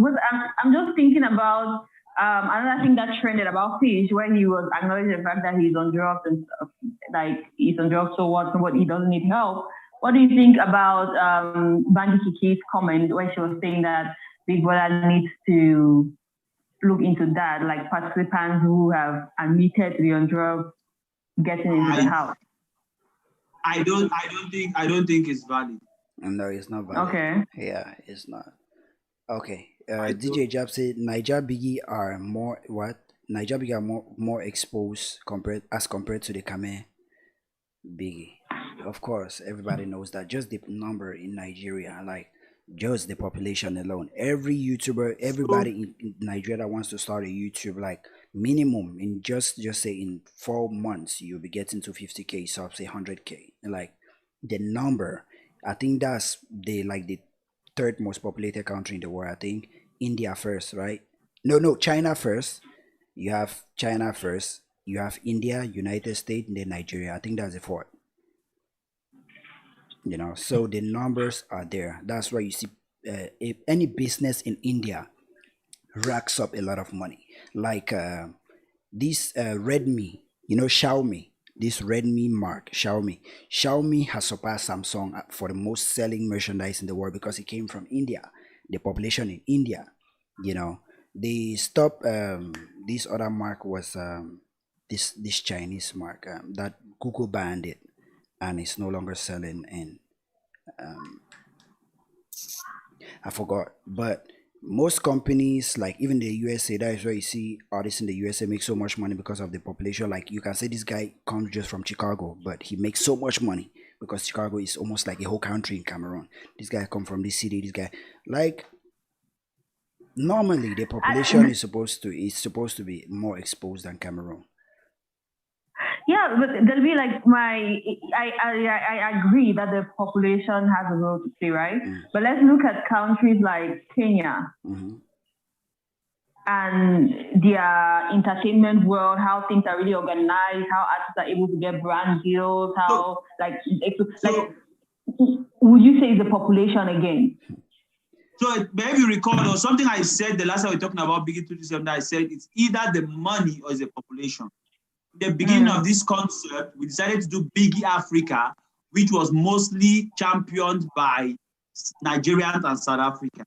I'm just thinking about another thing that trended about Fish, where he was acknowledging the fact that he's on drugs and stuff. Like he's on drugs, so what? He doesn't need help. What do you think about Bandy Kiki's comment when she was saying that Big Brother needs to look into that, like participants who have admitted to be on drugs getting into the house? I don't think it's valid. No, it's not valid. Okay. Yeah, it's not. Okay. DJ Jab said Niger Biggie are more what? Niger Biggie are more exposed compared to the Kame Biggie. Of course, everybody knows that. Just the number in Nigeria, like Just the population alone. Every YouTuber, So, everybody in Nigeria that wants to start a YouTube, like minimum in just say in 4 months, you'll be getting to 50K subs, say 100K. Like the number, I think that's the third most populated country in the world. I think India first, right? No, China first. You have China first. You have India, United States, and then Nigeria. I think that's the fourth. So the numbers are there. That's why you see if any business in India racks up a lot of money, like this Redmi, Xiaomi, this Redmi mark, Xiaomi has surpassed Samsung for the most selling merchandise in the world because it came from India. The population in India, you know they stop this other mark was this Chinese mark that Google banned it, and it's no longer selling in I forgot. But most companies, like even the USA, that is where you see artists in the USA make so much money because of the population. Like you can say this guy comes just from Chicago, but he makes so much money because Chicago is almost like a whole country in Cameroon. This guy come from this city. This guy, like, normally the population is supposed to be more exposed than Cameroon. Yeah, but there'll be like I agree that the population has a role to play, right? But let's look at countries like Kenya hmm and their entertainment world, how things are really organized, how artists are able to get brand deals, so, how like so, would you say it's the population again? so maybe you recall or something I said the last time we were talking about Biggie 227. I said it's either the money or it's the population. In the beginning of this concept, we decided to do Biggie Africa, which was mostly championed by Nigerians and South Africans.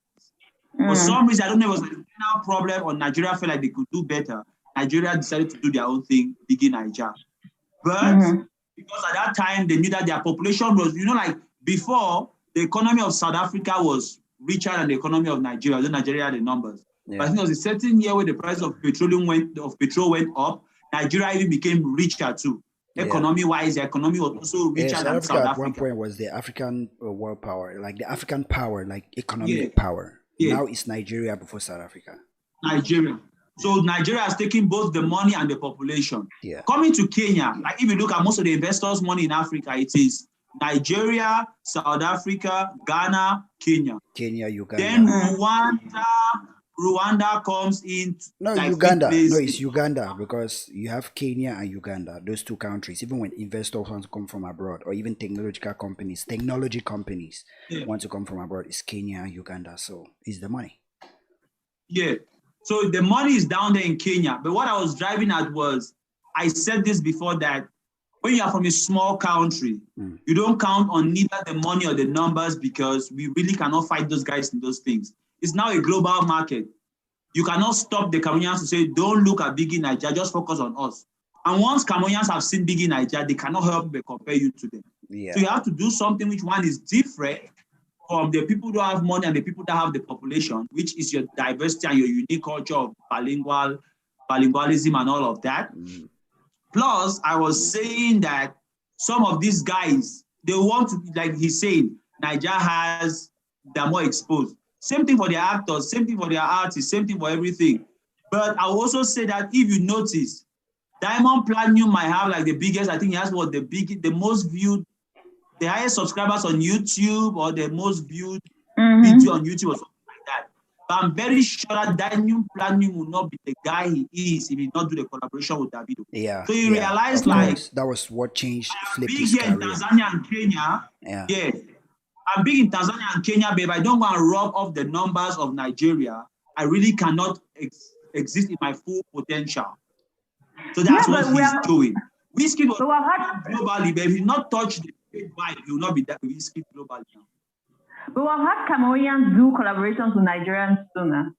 For some reason, I don't know if it was an internal problem or Nigeria felt like they could do better. Nigeria decided to do their own thing, Biggie Niger. But because at that time, they knew that their population was, like before, the economy of South Africa was richer than the economy of Nigeria. Then Nigeria had the numbers. But I think there was a certain year where the price of petrol went up. Nigeria even became richer too. Economy-wise, the economy was also richer South than Africa South at one Africa. point was the African world power, like the African power, like economic Yeah, power. yeah, Now it's Nigeria before South Africa. Nigeria. So Nigeria has taken both the money and the population. Yeah. Coming to Kenya, like if you look at most of the investors' money in Africa, it is Nigeria, South Africa, Ghana, Kenya. Kenya, Then Uganda. Rwanda comes in No, like fifth Uganda. No, place. it's Uganda because you have Kenya and Uganda, those two countries. Even when investors want to come from abroad, or even technology companies Yeah. want to come from abroad, it's Kenya and Uganda. So it's the money. Yeah. So the money is down there in Kenya. But what I was driving at was, I said this before, that when you are from a small country, you don't count on neither the money or the numbers because we really cannot fight those guys in those things. It's now a global market. You cannot stop the Cameroonians to say, don't look at Biggie Niger, just focus on us. And once Cameroonians have seen Biggie Niger, they cannot help but compare you to them. Yeah. So you have to do something which one is different from the people who have money and the people that have the population, which is your diversity and your unique culture of bilingualism and all of that. Plus, I was saying that some of these guys, they want to, like he's saying, they're more exposed. Same thing for their actors, same thing for their artists, same thing for everything. But I will also say that if you notice, Diamond Platinum might have like the biggest, I think he has the most viewed, the highest subscribers on YouTube, or the most viewed video on YouTube or something like that. But I'm very sure that Diamond Platinum will not be the guy he is if he not do the collaboration with Davido. Yeah. So you realize that was what changed I'm big his here in career. Tanzania and Kenya. Yeah. I'm big in Tanzania and Kenya, but if I don't want to rub off the numbers of Nigeria, I really cannot exist in my full potential. So that's what he's doing. Whiskey was globally, but if he not touch the vibe, he will not be that Whiskey globally now. But we've had Cameroonians do collaborations with Nigerians sooner.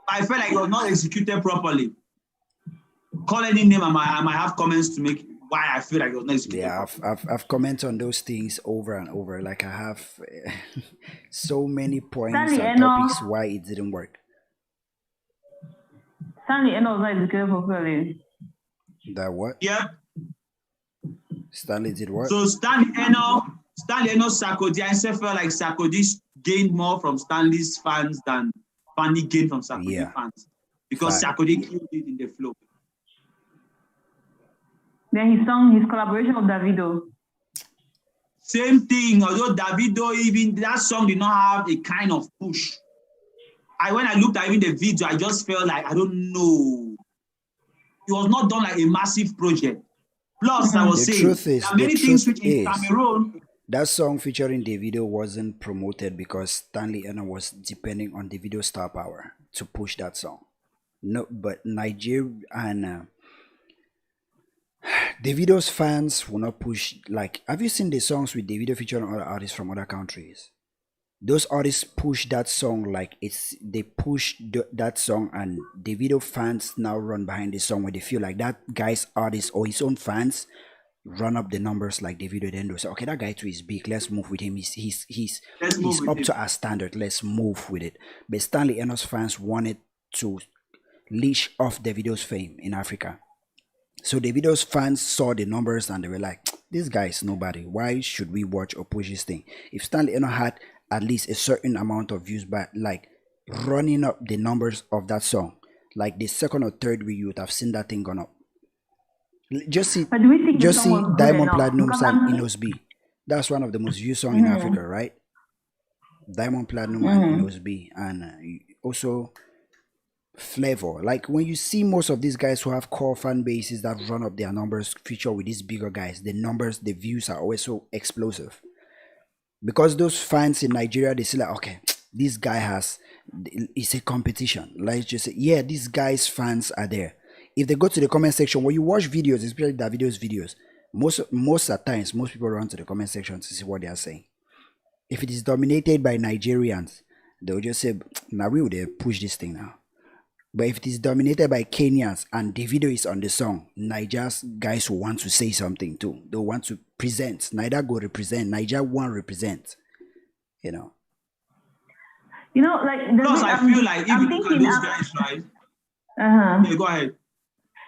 I felt like it was not executed properly. Call any name, I might have comments to make why I feel like it was not executed properly. I've commented on those things over and over. Like I have so many points and topics why it didn't work. Stanley Eno was not executed properly. That what? Yep. Stanley did what? So Stanley Stanley knows Sarkozy. I still felt like Sarkozy gained more from Stanley's fans than Stanley gained from Sarkozy fans. Because Sarkozy killed it in the flow. Then his collaboration with Davido. Same thing, although Davido, even that song did not have a kind of push. When I looked at even the video, I just felt like, I don't know. It was not done like a massive project. Plus, I was saying, there are many things which in Cameroon. That song featuring Davido wasn't promoted because Stanley Eno was depending on Davido's star power to push that song. No, but Nigeria and Davido's fans will not push. Like, have you seen the songs with Davido featuring other artists from other countries? Those artists push that song like they push that song, and Davido fans now run behind the song where they feel like that guy's artist or his own fans run up the numbers like Davido. Then they say, okay, that guy too is big. Let's move with him. He's up to our standard. Let's move with it. But Stanley Eno's fans wanted to leash off Davido's fame in Africa. So Davido's fans saw the numbers and they were like, this guy is nobody. Why should we watch or push this thing? If Stanley Eno had at least a certain amount of views, but like running up the numbers of that song, like the second or third week, you would have seen that thing gone up. Just see Diamond Platinum's and Inos B. That's one of the most viewed songs in Africa, right? Diamond Platinum and Inos B, and also Flavor. Like when you see most of these guys who have core fan bases that run up their numbers, feature with these bigger guys, the numbers, the views are always so explosive. Because those fans in Nigeria, they say like, okay, this guy it's a competition. Let's just say, yeah, these guys' fans are there. If they go to the comment section, when you watch videos, especially Davido's videos, most at times, most people run to the comment section to see what they are saying. If it is dominated by Nigerians, they will just say, now we would push this thing now. But if it is dominated by Kenyans and Davido is on the song, Nigeria's guys will want to say something too. They want to present. Niger go represent. Niger one represent. You know. Like plus, I feel like if you look at those guys, right? Yeah, go ahead.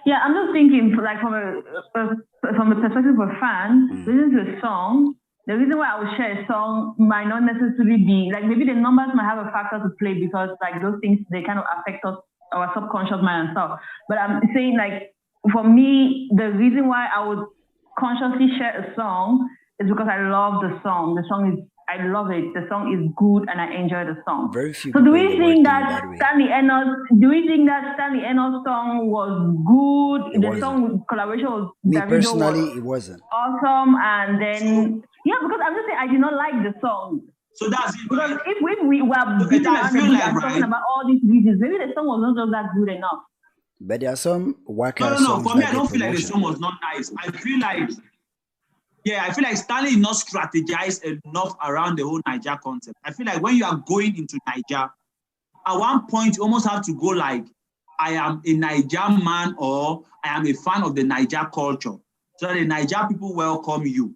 Yeah, I'm just thinking, like from the perspective of a fan, listening to a song. The reason why I would share a song might not necessarily be like maybe the numbers might have a factor to play because like those things they kind of affect us. Our subconscious mind and stuff. But I'm saying like for me, the reason why I would consciously share a song is because I love the song. I love it. The song is good and I enjoy the song. Very few. So do we think that Stanley Eno's song was good? The song collaboration was me personally, it wasn't awesome. And then because I'm just saying I did not like the song. So that's it. Because if we were talking about all these reasons, maybe the song was not just that good enough. But there are some workers. No. For me, I don't feel like the song was not nice. I feel like Stanley did not strategize enough around the whole Niger concept. I feel like when you are going into Niger, at one point you almost have to go like, I am a Niger man or I am a fan of the Niger culture. So that the Niger people welcome you.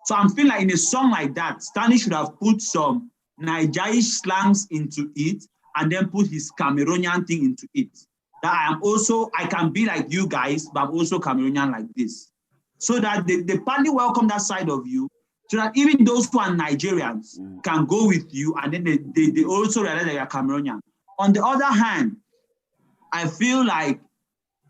So I'm feeling like in a song like that, Stanley should have put some Nigerian slangs into it and then put his Cameroonian thing into it. That I can be like you guys, but I'm also Cameroonian like this. So that they partly welcome that side of you, so that even those who are Nigerians can go with you and then they also realize that you're Cameroonian. On the other hand, I feel like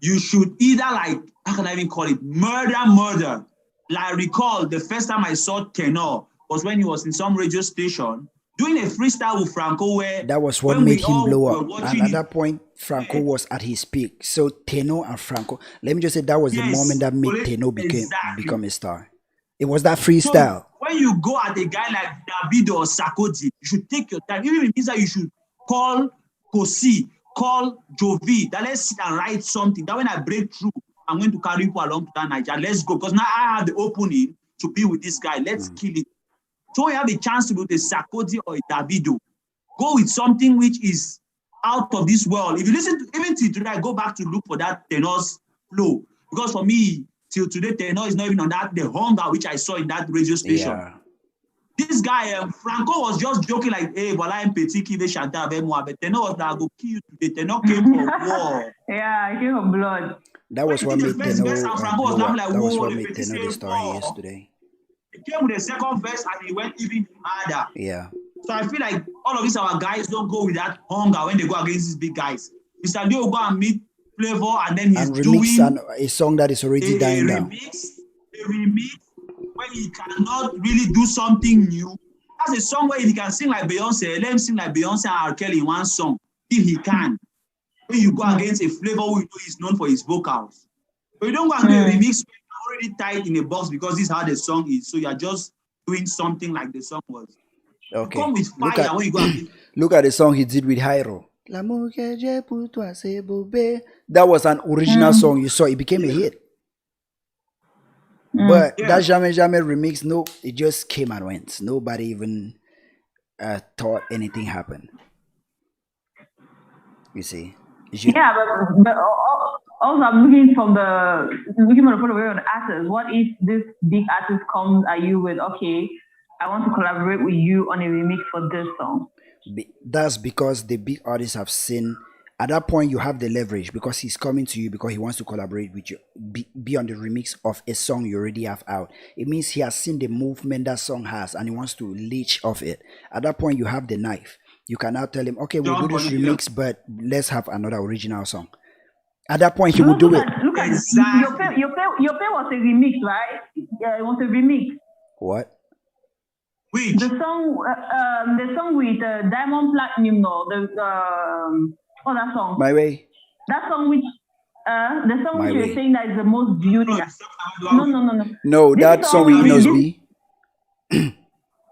you should either like, how can I even call it, murder. Like I recall the first time I saw Tenor was when he was in some radio station doing a freestyle with Franco where that was what made him blow up. And at that point, Franco was at his peak. So Tenor and Franco, let me just say that was the moment that made Tenor become a star. It was that freestyle. So when you go at a guy like Davido or Sarkozy, you should take your time. Even if it means that you should call Kosi, call Jovi, that let's sit and write something. That when I break through, I'm going to carry people along to that Nigeria. Let's go. Because now I have the opening to be with this guy. Let's kill it. So you have a chance to go to Sarkozy or a Davido. Go with something which is out of this world. If you listen to, even till today, I go back to look for that Tenor's flow. Because for me, till today, Tenor is not even on that, the hunger which I saw in that radio station. Yeah. This guy, Franco was just joking like, hey, voilà un petit qui veut chanter avec moi. But Tenor was like, I go kill you today. Tenor came for war. Yeah, he came for blood. That was what made Tenor the star he is today. came with a second verse and he went even harder. Yeah. So I feel like all of these our guys don't go with that hunger when they go against these big guys. Mr. Dio go and meet Flavor and then he's remix doing a song that is already dying down. A remix when he cannot really do something new. That's a song where he can sing like Beyonce. Let him sing like Beyonce and R. Kelly in one song if he can. When you go against a Flavor who you know is known for his vocals. But you don't go and do a remix when you're already tied in a box because this is how the song is. So you're just doing something like the song was. Okay. Come with fire when you go and look at the song he did with Hyro. That was an original song. You saw it became a hit. But that Jamais Jamais remix, no, it just came and went. Nobody even thought anything happened. You see? Yeah, but also I'm looking from the point of view of the artist. What if this big artist comes at you with, okay, I want to collaborate with you on a remix for this song? That's because the big artists have seen. At that point, you have the leverage because he's coming to you because he wants to collaborate with you, be on the remix of a song you already have out. It means he has seen the movement that song has and he wants to leech off it. At that point, you have the knife. You can now tell him, okay, we'll do this remix, but let's have another original song. At that point, he will do it. Look at exactly. Your pay was a remix, right? Yeah, it was a remix. What? Which? The song with Diamond Platinum, no, oh, that song. My Way. That song which you were saying that is the most viewed. No. No, that song with Enos B.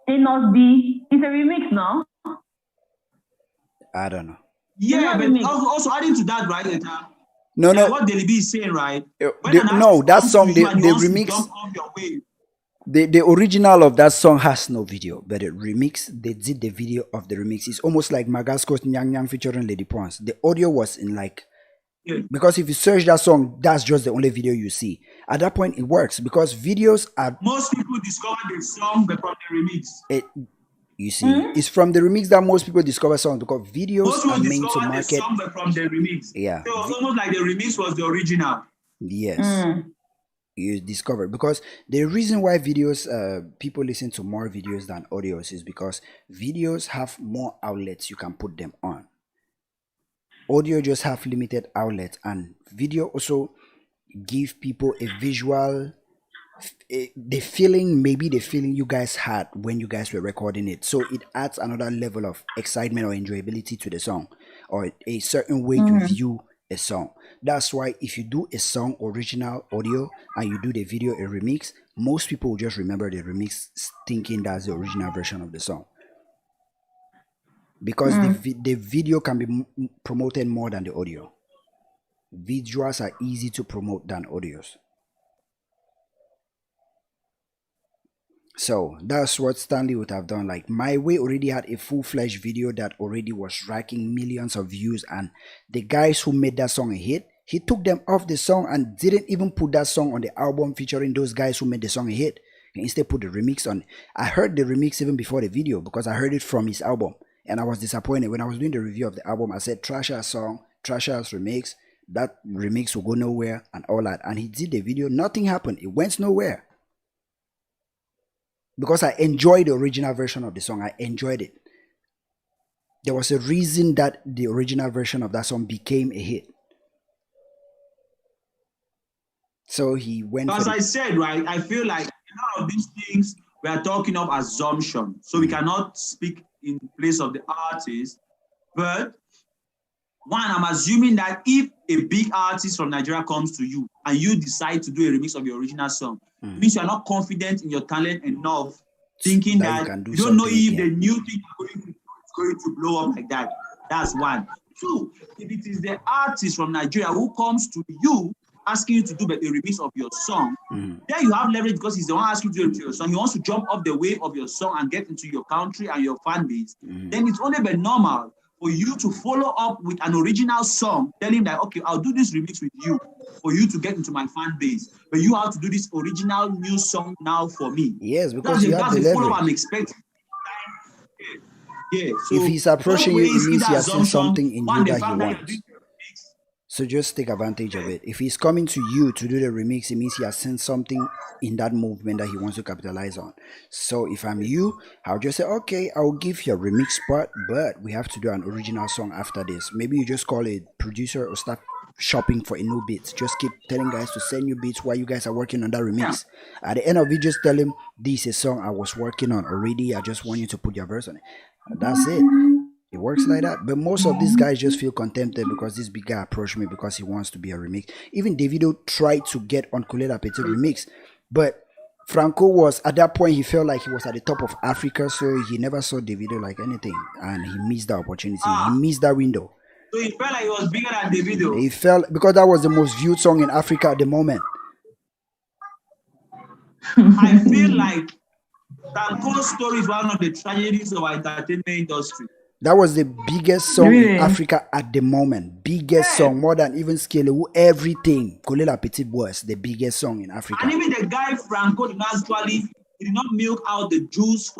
Enos B. It's a remix, no? I don't know. Yeah, but also adding to that, right? No. What Liby is saying, right? That song, the remix. The original of that song has no video, but the remix, they did the video of the remix. It's almost like Magasco's Nyang Nyang featuring Lady Pons. The audio was in because if you search that song, that's just the only video you see. At that point, it works because videos are... Most people discover the song from the remix. You see, it's from the remix that most people discover songs because videos are meant to market... the song from the remix. Yeah. So it was almost like the remix was the original. Yes. You discover because the reason why videos people listen to more videos than audios is because videos have more outlets you can put them on. Audio just have limited outlets, and video also give people a visual the feeling you guys had when you guys were recording it. So it adds another level of excitement or enjoyability to the song, or a certain way to view a song. That's why if you do a song original audio and you do the video a remix, most people will just remember the remix thinking that's the original version of the song, because the video can be promoted more than the audio. Visuals are easy to promote than audios. So that's what Stanley would have done. Like My Way already had a full-fledged video that already was racking millions of views, and the guys who made that song a hit, he took them off the song and didn't even put that song on the album featuring those guys who made the song a hit. He instead put the remix on. I heard the remix even before the video because I heard it from his album, and I was disappointed. When I was doing the review of the album, I said trash ass song, trash ass remix, that remix will go nowhere and all that. And he did the video, nothing happened. It went nowhere. Because I enjoyed the original version of the song. I enjoyed it. There was a reason that the original version of that song became a hit. So he went. As I said, right, I feel like a lot of these things we are talking of assumption. So we cannot speak in place of the artist. But one, I'm assuming that if a big artist from Nigeria comes to you and you decide to do a remix of your original song, it means you are not confident in your talent enough, thinking that you don't know if the new thing you're going to do is going to blow up like that. That's one. Two, if it is the artist from Nigeria who comes to you asking you to do a remix of your song, then you have leverage because he's the one asking you to do your song. He wants to jump off the wave of your song and get into your country and your fan base. Then it's only been normal for you to follow up with an original song, telling him that, okay, I'll do this remix with you for you to get into my fan base. But you have to do this original new song now for me. Yes, because you have the leverage. Follow-up I'm expecting. Yeah. So if he's approaching you, it means he has seen something in you that he wants. So just take advantage of it. If he's coming to you to do the remix, it means he has seen something in that movement that he wants to capitalize on. So if I'm you, I'll just say, okay, I'll give you a remix spot, but we have to do an original song after this. Maybe you just call a producer or start shopping for a new beat. Just keep telling guys to send you beats while you guys are working on that remix. At the end of it, just tell him this is a song I was working on already. I just want you to put your verse on it. That's it. It works like that. But most of these guys just feel contented because this big guy approached me because he wants to be a remix. Even Davido tried to get on Colette Petit remix, but Franco was at that point, he felt like he was at the top of Africa, so he never saw Davido like anything, and he missed the opportunity. He missed that window. So he felt like he was bigger than Davido. He felt because that was the most viewed song in Africa at the moment. I feel like Franco's story is one of the tragedies of our entertainment industry. That was the biggest song in Africa at the moment. Biggest song, more than even Skelewu, everything. Kolela Petit was the biggest song in Africa. And even the guy Franco did not milk out the juice from